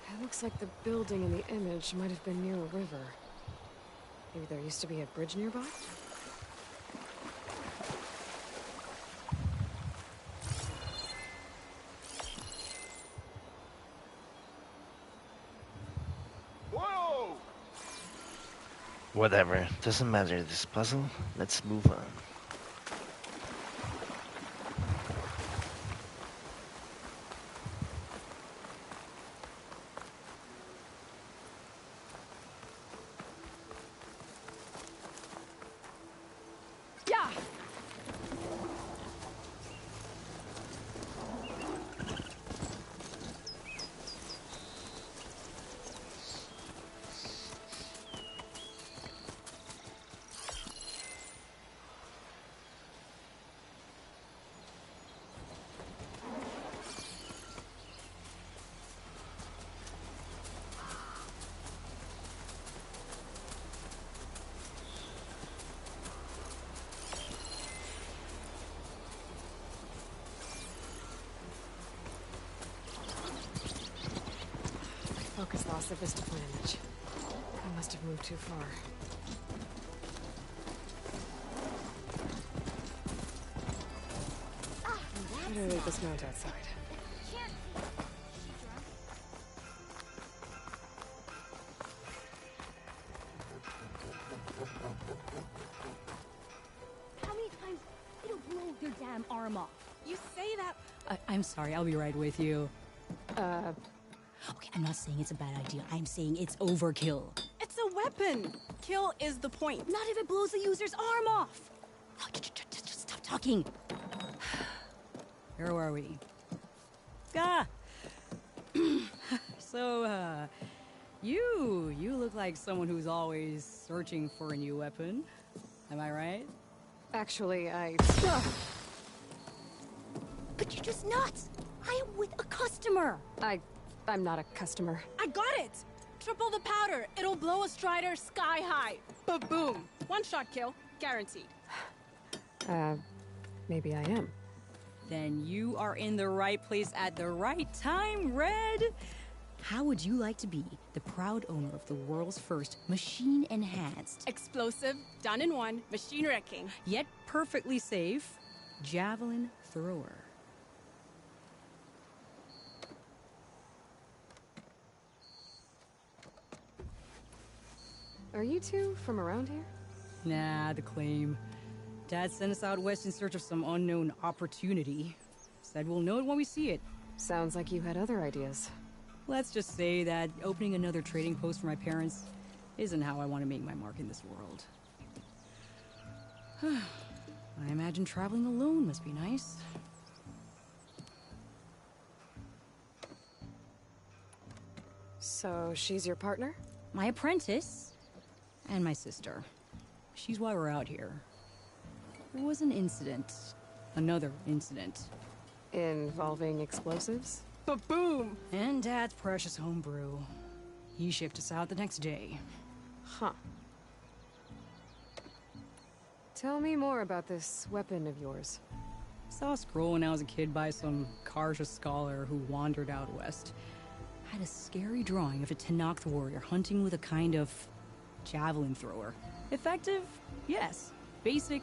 It looks like the building in the image might have been near a river. Maybe there used to be a bridge nearby? Whoa! Whatever, doesn't matter this puzzle. Let's move on. Yeah! Focus loss of vistful image. I must have moved too far. Better leave this mount outside. How many times it'll blow your damn arm off? You say that... I'm sorry, I'll be right with you. Okay, I'm not saying it's a bad idea. I'm saying it's overkill. It's a weapon. Kill is the point. Not if it blows the user's arm off. Oh, just stop talking. Where are we? Ah! So, you look like someone who's always searching for a new weapon. Am I right? Actually, But you're just nuts! I am with a customer! I'm not a customer. I got it! Triple the powder. It'll blow a Strider sky high. Ba-boom! One-shot kill. Guaranteed. Maybe I am. Then you are in the right place at the right time, Red! How would you like to be the proud owner of the world's first machine-enhanced, explosive, done in one, machine-wrecking, yet perfectly safe, javelin thrower? Are you two from around here? Nah, the claim. Dad sent us out west in search of some unknown opportunity. Said we'll know it when we see it. Sounds like you had other ideas. Let's just say that opening another trading post for my parents isn't how I want to make my mark in this world. I imagine traveling alone must be nice. So she's your partner? My apprentice and my sister. She's why we're out here. There was an incident. Another incident. Involving explosives? Ba-boom! And Dad's precious homebrew. He shipped us out the next day. Huh. Tell me more about this weapon of yours. Saw a scroll when I was a kid by some Karja scholar who wandered out west. Had a scary drawing of a Tenakth warrior hunting with a kind of javelin thrower. Effective? Yes. Basic?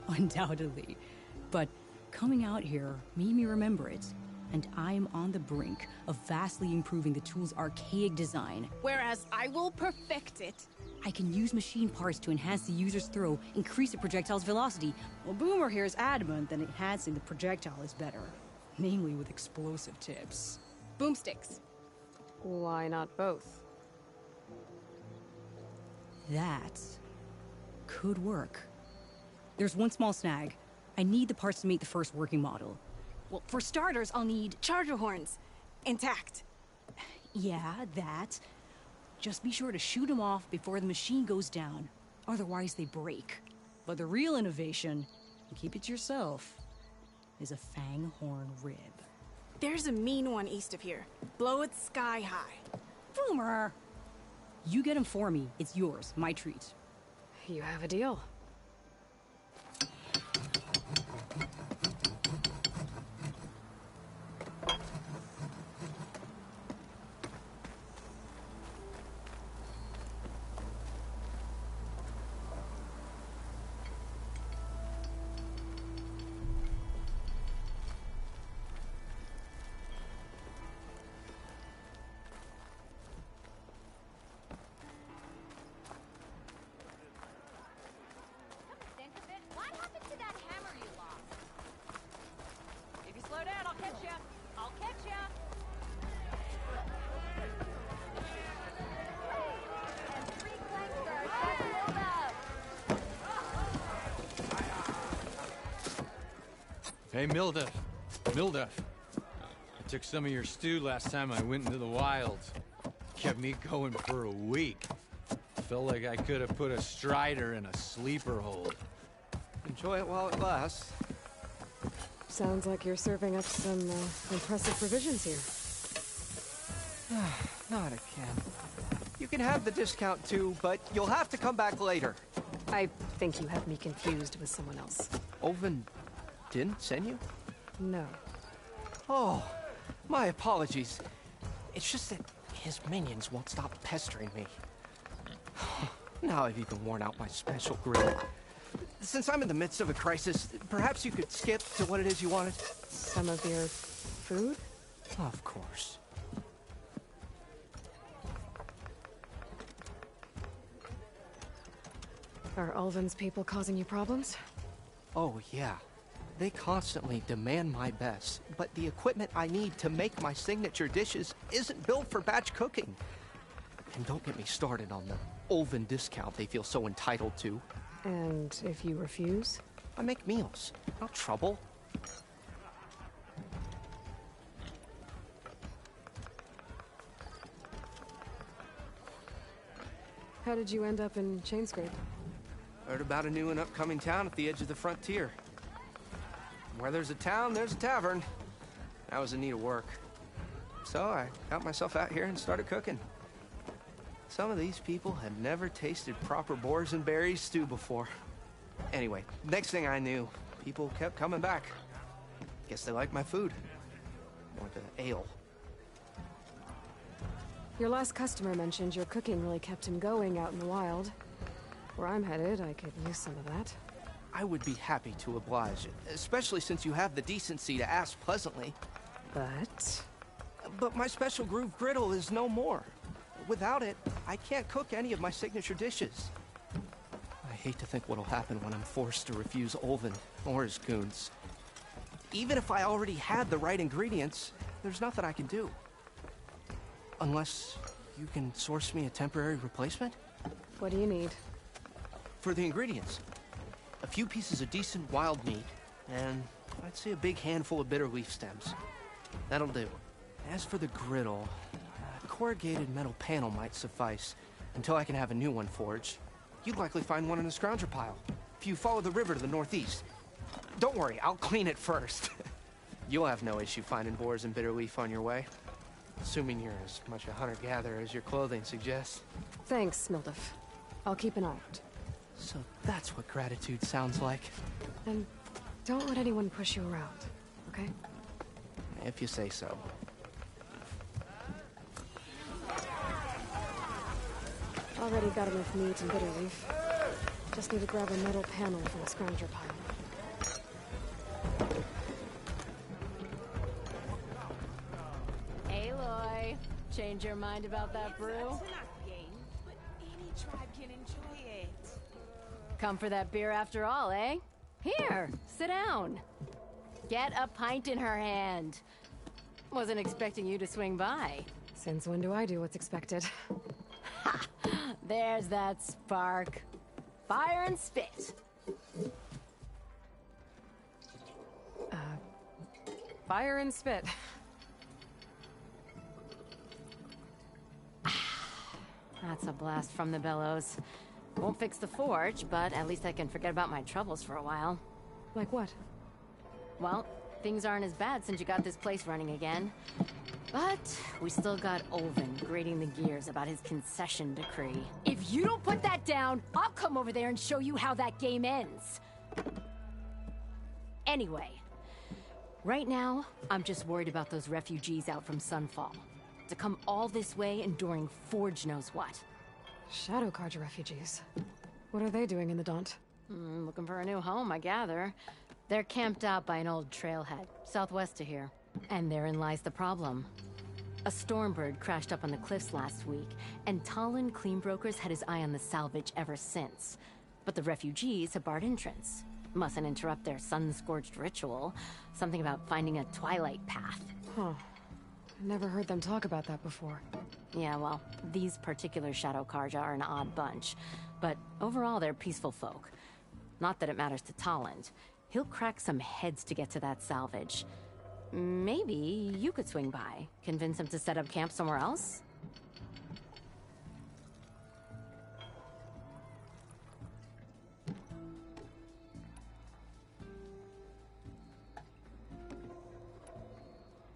Undoubtedly. But coming out here made me remember it. And I'm on the brink of vastly improving the tool's archaic design. Whereas I will perfect it. I can use machine parts to enhance the user's throw, increase the projectile's velocity. Well, Boomer here is adamant that enhancing the projectile is better. Namely with explosive tips. Boomsticks. Why not both? That could work. There's one small snag. I need the parts to make the first working model. Well, for starters, I'll need charger horns. Intact. Yeah, that. Just be sure to shoot them off before the machine goes down. Otherwise, they break. But the real innovation, and keep it to yourself, is a fang horn rib. There's a mean one east of here. Blow it sky high. Boomer! You get him for me. It's yours. My treat. You have a deal. Hey, Milda. I took some of your stew last time I went into the wilds. Kept me going for a week. Felt like I could have put a Strider in a sleeper hold. Enjoy it while it lasts. Sounds like you're serving up some impressive provisions here. Not again. You can have the discount too, but you'll have to come back later. I think you have me confused with someone else. Olvin didn't send you? No. Oh, my apologies. It's just that his minions won't stop pestering me. Now I've even worn out my special grill. Since I'm in the midst of a crisis, perhaps you could skip to what it is you wanted? Some of your food? Of course. Are Ulvin's people causing you problems? Oh, yeah. They constantly demand my best, but the equipment I need to make my signature dishes isn't built for batch cooking. And don't get me started on the Ulvin discount they feel so entitled to. And if you refuse? I make meals, not trouble. How did you end up in Chainscrape? Heard about a new and upcoming town at the edge of the frontier. Where there's a town, there's a tavern. I was in need of work. So I got myself out here and started cooking. Some of these people had never tasted proper boars and berries stew before. Anyway, next thing I knew, people kept coming back. Guess they liked my food. Or the ale. Your last customer mentioned your cooking really kept him going out in the wild. Where I'm headed, I could use some of that. I would be happy to oblige, especially since you have the decency to ask pleasantly. But my special groove griddle is no more. Without it, I can't cook any of my signature dishes. I hate to think what'll happen when I'm forced to refuse Ulvin or his goons. Even if I already had the right ingredients, there's nothing I can do. Unless you can source me a temporary replacement? What do you need? For the ingredients, a few pieces of decent wild meat, and I'd say a big handful of bitter leaf stems. That'll do. As for the griddle, a corrugated metal panel might suffice until I can have a new one forged. You'd likely find one in a scrounger pile, if you follow the river to the northeast. Don't worry, I'll clean it first. You'll have no issue finding boars and bitter leaf on your way. Assuming you're as much a hunter-gatherer as your clothing suggests. Thanks, Smildiff. I'll keep an eye out. So that's what gratitude sounds like. And don't let anyone push you around, okay? If you say so. Already got enough meat and bitter leaf. Just need to grab a metal panel from the scrounger pile. Aloy, change your mind about that brew? But any tribe can enjoy it. Come for that beer after all, eh? Here, sit down. Get a pint in her hand. Wasn't expecting you to swing by. Since when do I do what's expected? Ha! There's that spark. Fire and spit. Fire and spit. That's a blast from the bellows. Won't fix the forge, but at least I can forget about my troubles for a while. Like what? Well, things aren't as bad since you got this place running again. But we still got Ulvin grating the gears about his concession decree. If you don't put that down, I'll come over there and show you how that game ends. Anyway, right now, I'm just worried about those refugees out from Sunfall. To come all this way enduring Forge knows what. Shadow Carja refugees. What are they doing in the Daunt? Looking for a new home, I gather. They're camped out by an old trailhead, southwest of here. And therein lies the problem. A Stormbird crashed up on the cliffs last week, and Talon Cleanbrokers had his eye on the salvage ever since. But the refugees have barred entrance. Mustn't interrupt their sun-scorched ritual. Something about finding a twilight path. Huh. Never heard them talk about that before. Yeah, well, these particular Shadow Carja are an odd bunch. But overall, they're peaceful folk. Not that it matters to Talon. He'll crack some heads to get to that salvage. Maybe you could swing by, convince him to set up camp somewhere else?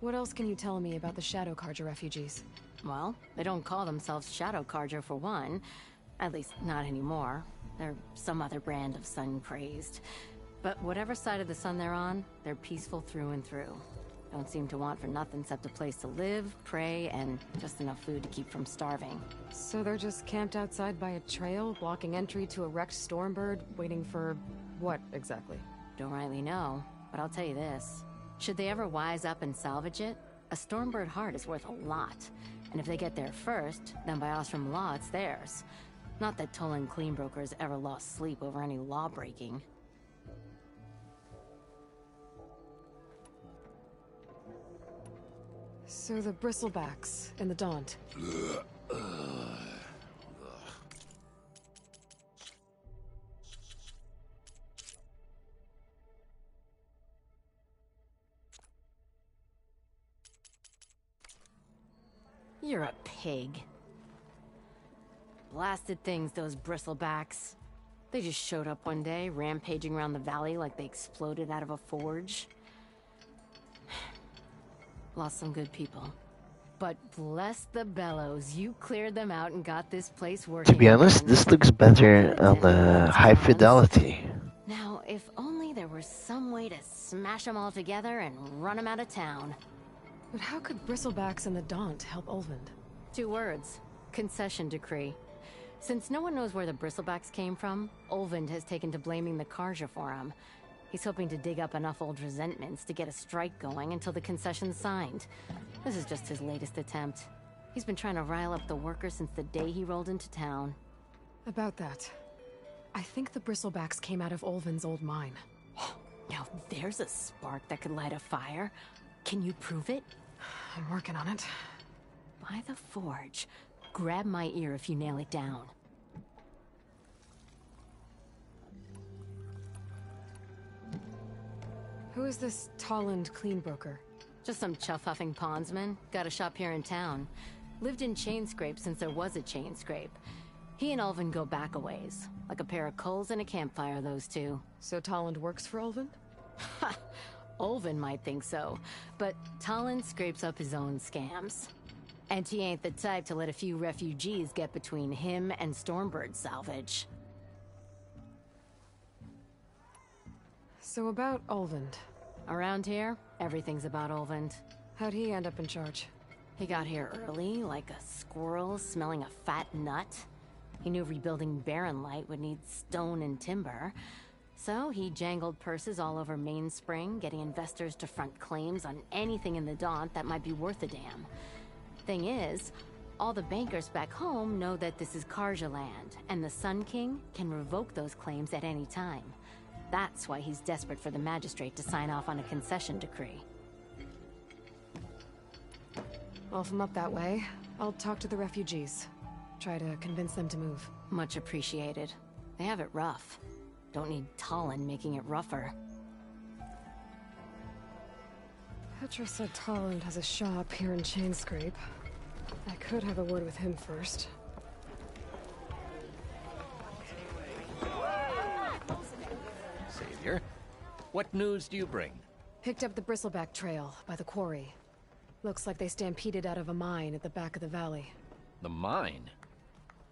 What else can you tell me about the Shadow Carja refugees? Well, they don't call themselves Shadow Carja for one. At least, not anymore. They're some other brand of sun-crazed. But whatever side of the sun they're on, they're peaceful through and through. Don't seem to want for nothing except a place to live, pray, and just enough food to keep from starving. So they're just camped outside by a trail, blocking entry to a wrecked Stormbird, waiting for what exactly? Don't rightly know, but I'll tell you this. Should they ever wise up and salvage it, a Stormbird heart is worth a lot. And if they get there first, then by Ostrom law, it's theirs. Not that Tolan Cleanbrokers ever lost sleep over any law breaking. So the Bristlebacks in the Daunt. You're a pig. Blasted things, those Bristlebacks. They just showed up one day, rampaging around the valley like they exploded out of a forge. Lost some good people. But bless the bellows, you cleared them out and got this place working. To be honest, this looks better on high fidelity. Now, if only there were some way to smash them all together and run them out of town. But how could Bristlebacks and the Daunt help Ulvund? 2 words. Concession decree. Since no one knows where the Bristlebacks came from, Ulvund has taken to blaming the Karja for them. He's hoping to dig up enough old resentments to get a strike going until the concession's signed. This is just his latest attempt. He's been trying to rile up the workers since the day he rolled into town. About that, I think the Bristlebacks came out of Ulvund's old mine. Now there's a spark that could light a fire. Can you prove it? I'm working on it. By the forge. Grab my ear if you nail it down. Who is this Toland Cleanbroker? Just some chuff-huffing pondsman. Got a shop here in town. Lived in Chainscrape since there was a Chainscrape. He and Ulvund go back a ways. Like a pair of coals and a campfire, those two. So Toland works for Ulvund? Ha! Ulvund might think so, but Toland scrapes up his own scams. And he ain't the type to let a few refugees get between him and Stormbird salvage. So about Ulvund. Around here, everything's about Ulvund. How'd he end up in charge? He got here early, like a squirrel smelling a fat nut. He knew rebuilding Barren Light would need stone and timber. So he jangled purses all over Mainspring, getting investors to front claims on anything in the Daunt that might be worth a damn. Thing is, all the bankers back home know that this is Karja land, and the Sun King can revoke those claims at any time. That's why he's desperate for the magistrate to sign off on a concession decree. Well, if I'm up that way, I'll talk to the refugees. Try to convince them to move. Much appreciated. They have it rough. Don't need Tolan making it rougher. Petra said Toland has a shop here in Chainscrape. I could have a word with him first. Savior, what news do you bring? Picked up the Bristleback trail by the quarry. Looks like they stampeded out of a mine at the back of the valley. The mine?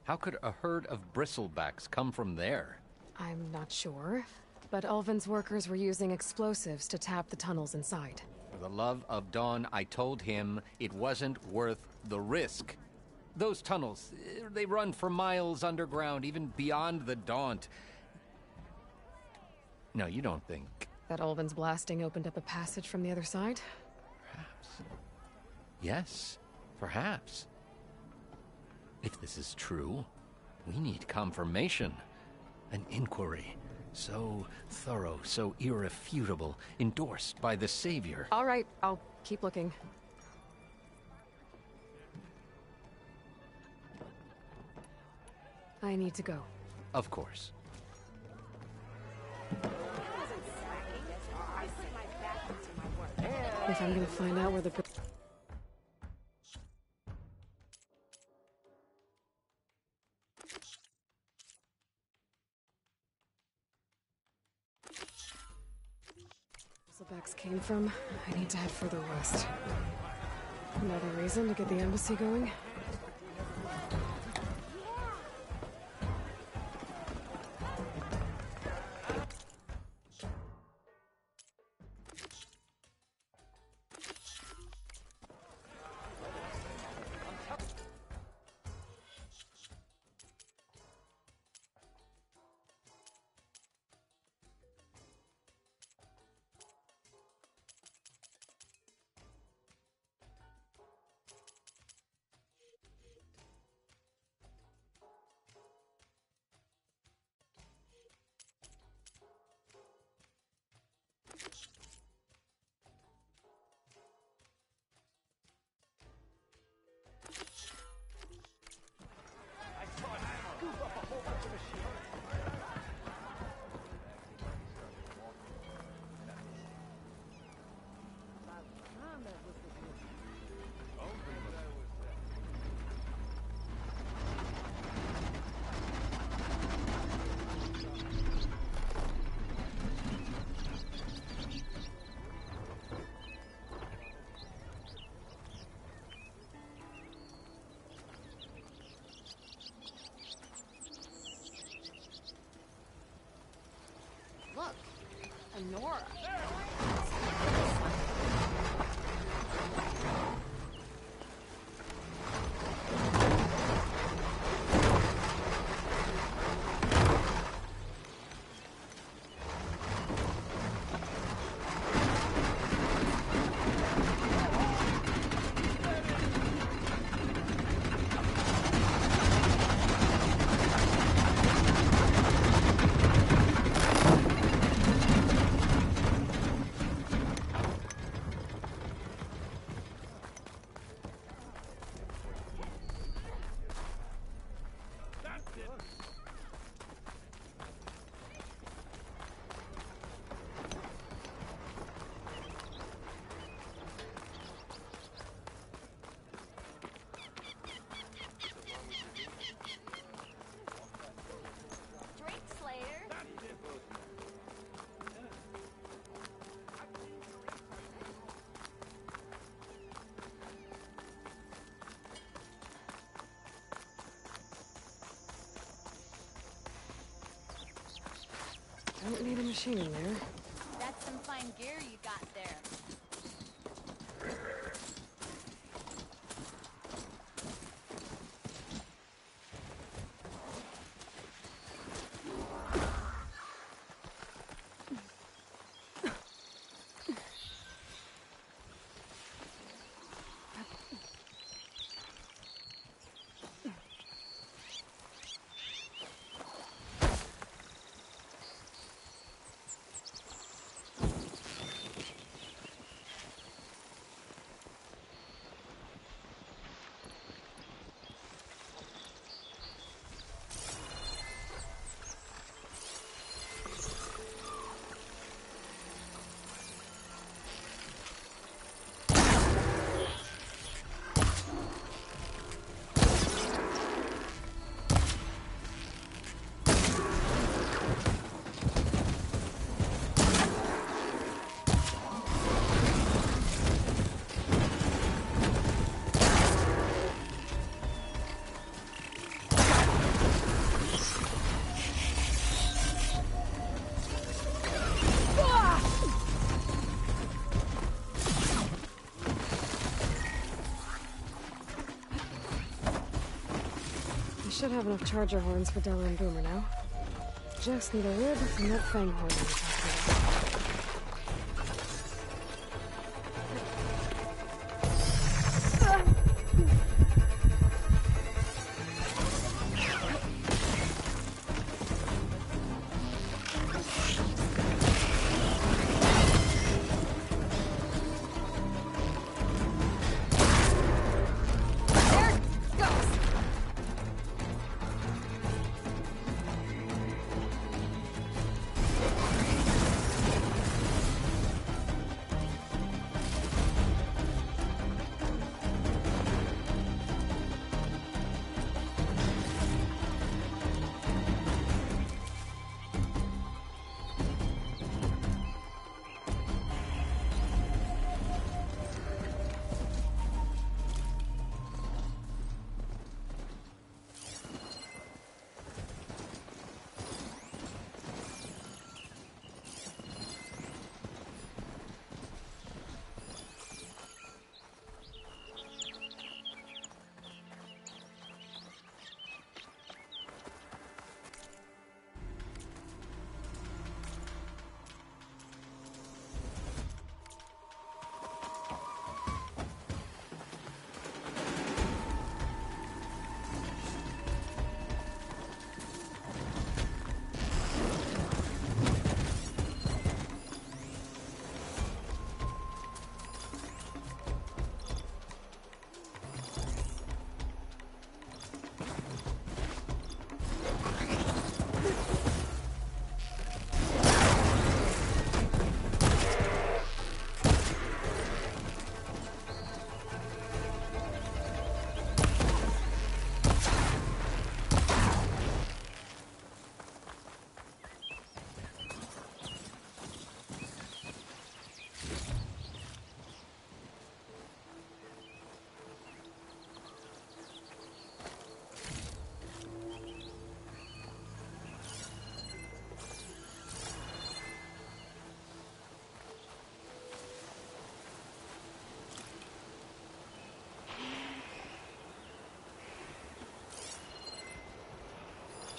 How could a herd of bristlebacks come from there? I'm not sure, but Ulvund's workers were using explosives to tap the tunnels inside. For the love of Dawn, I told him it wasn't worth the risk. Those tunnels, they run for miles underground, even beyond the Daunt. No, you don't think... That Ulvund's blasting opened up a passage from the other side? Perhaps. Yes, perhaps. If this is true, we need confirmation. An inquiry. So thorough, so irrefutable, endorsed by the Savior. All right, I'll keep looking. I need to go. Of course. If I'm gonna find out where the... Bristlebacks came from, I need to head further west. Another reason to get the embassy going? Nora. Drink, Slayer. Don't need a machine in there. That's some fine gear you got there. We should have enough charger horns for Della and Boomer now. Just need a rib from that fang horn we talked about.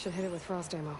Should hit it with frost ammo.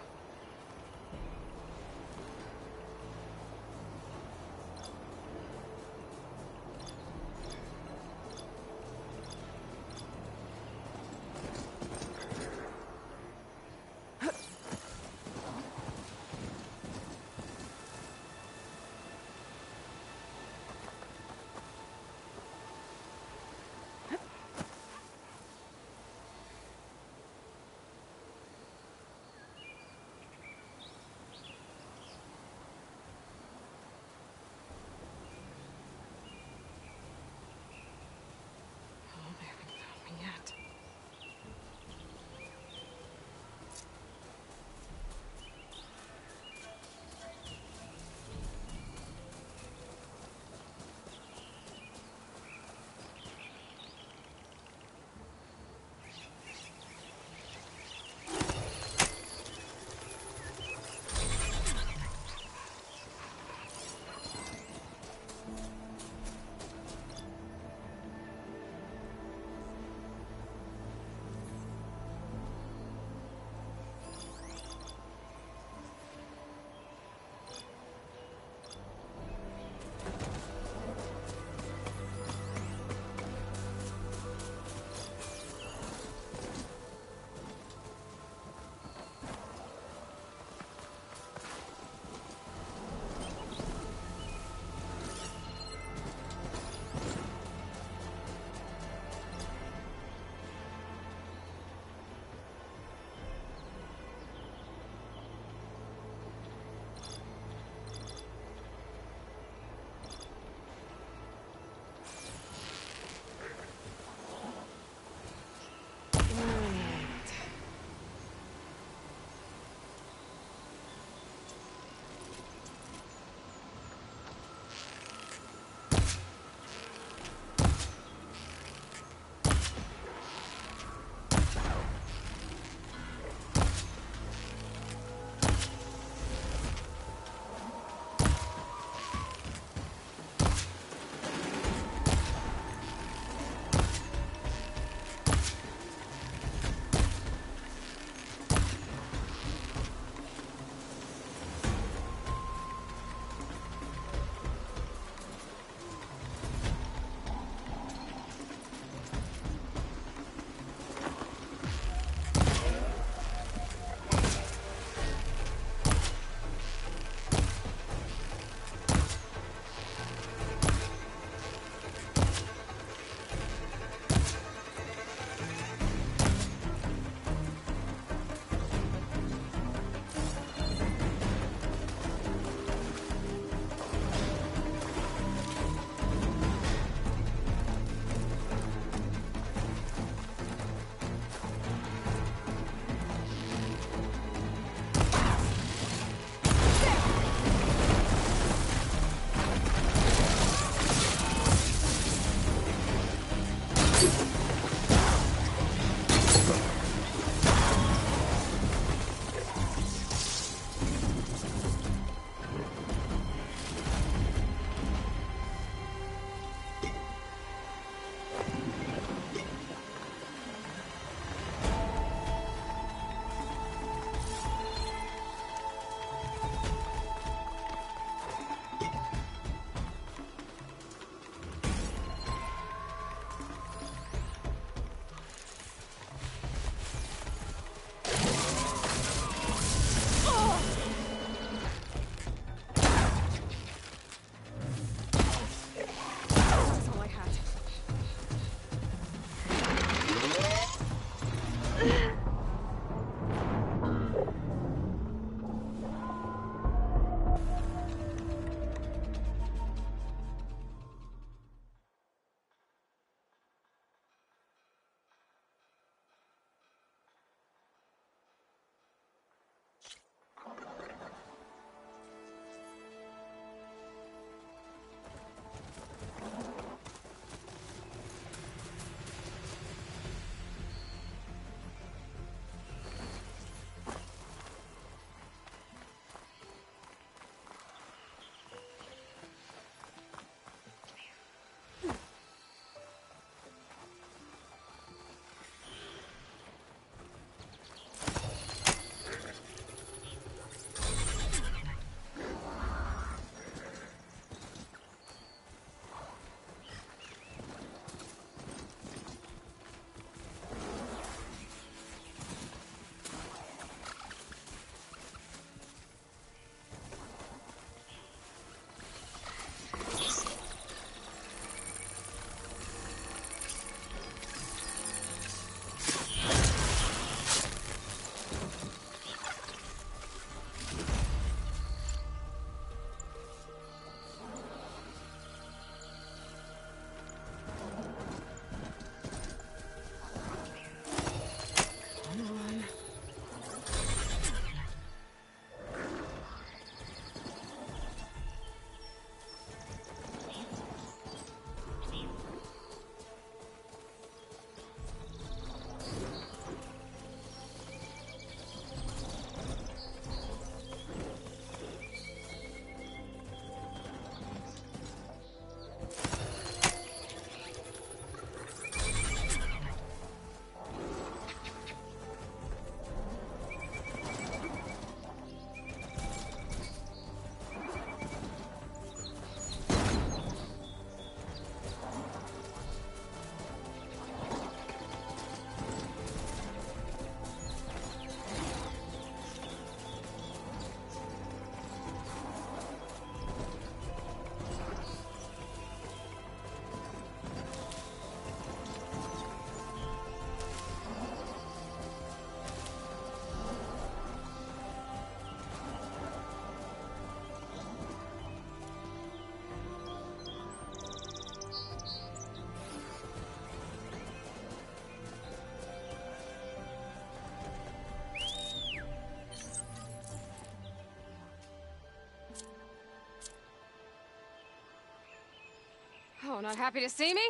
Oh, not happy to see me?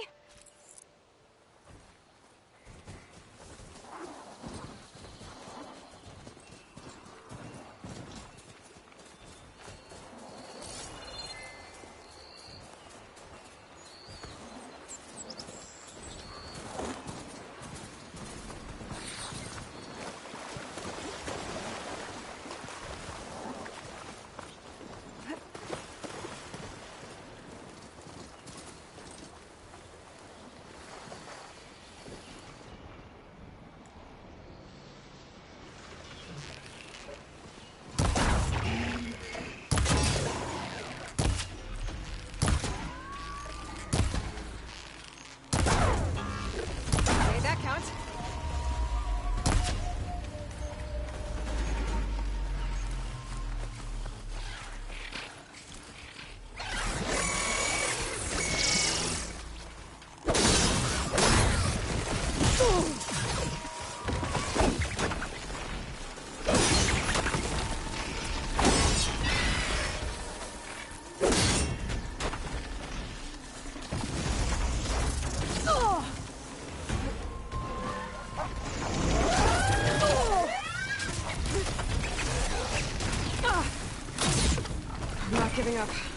Okay, that counts. I'm not giving up.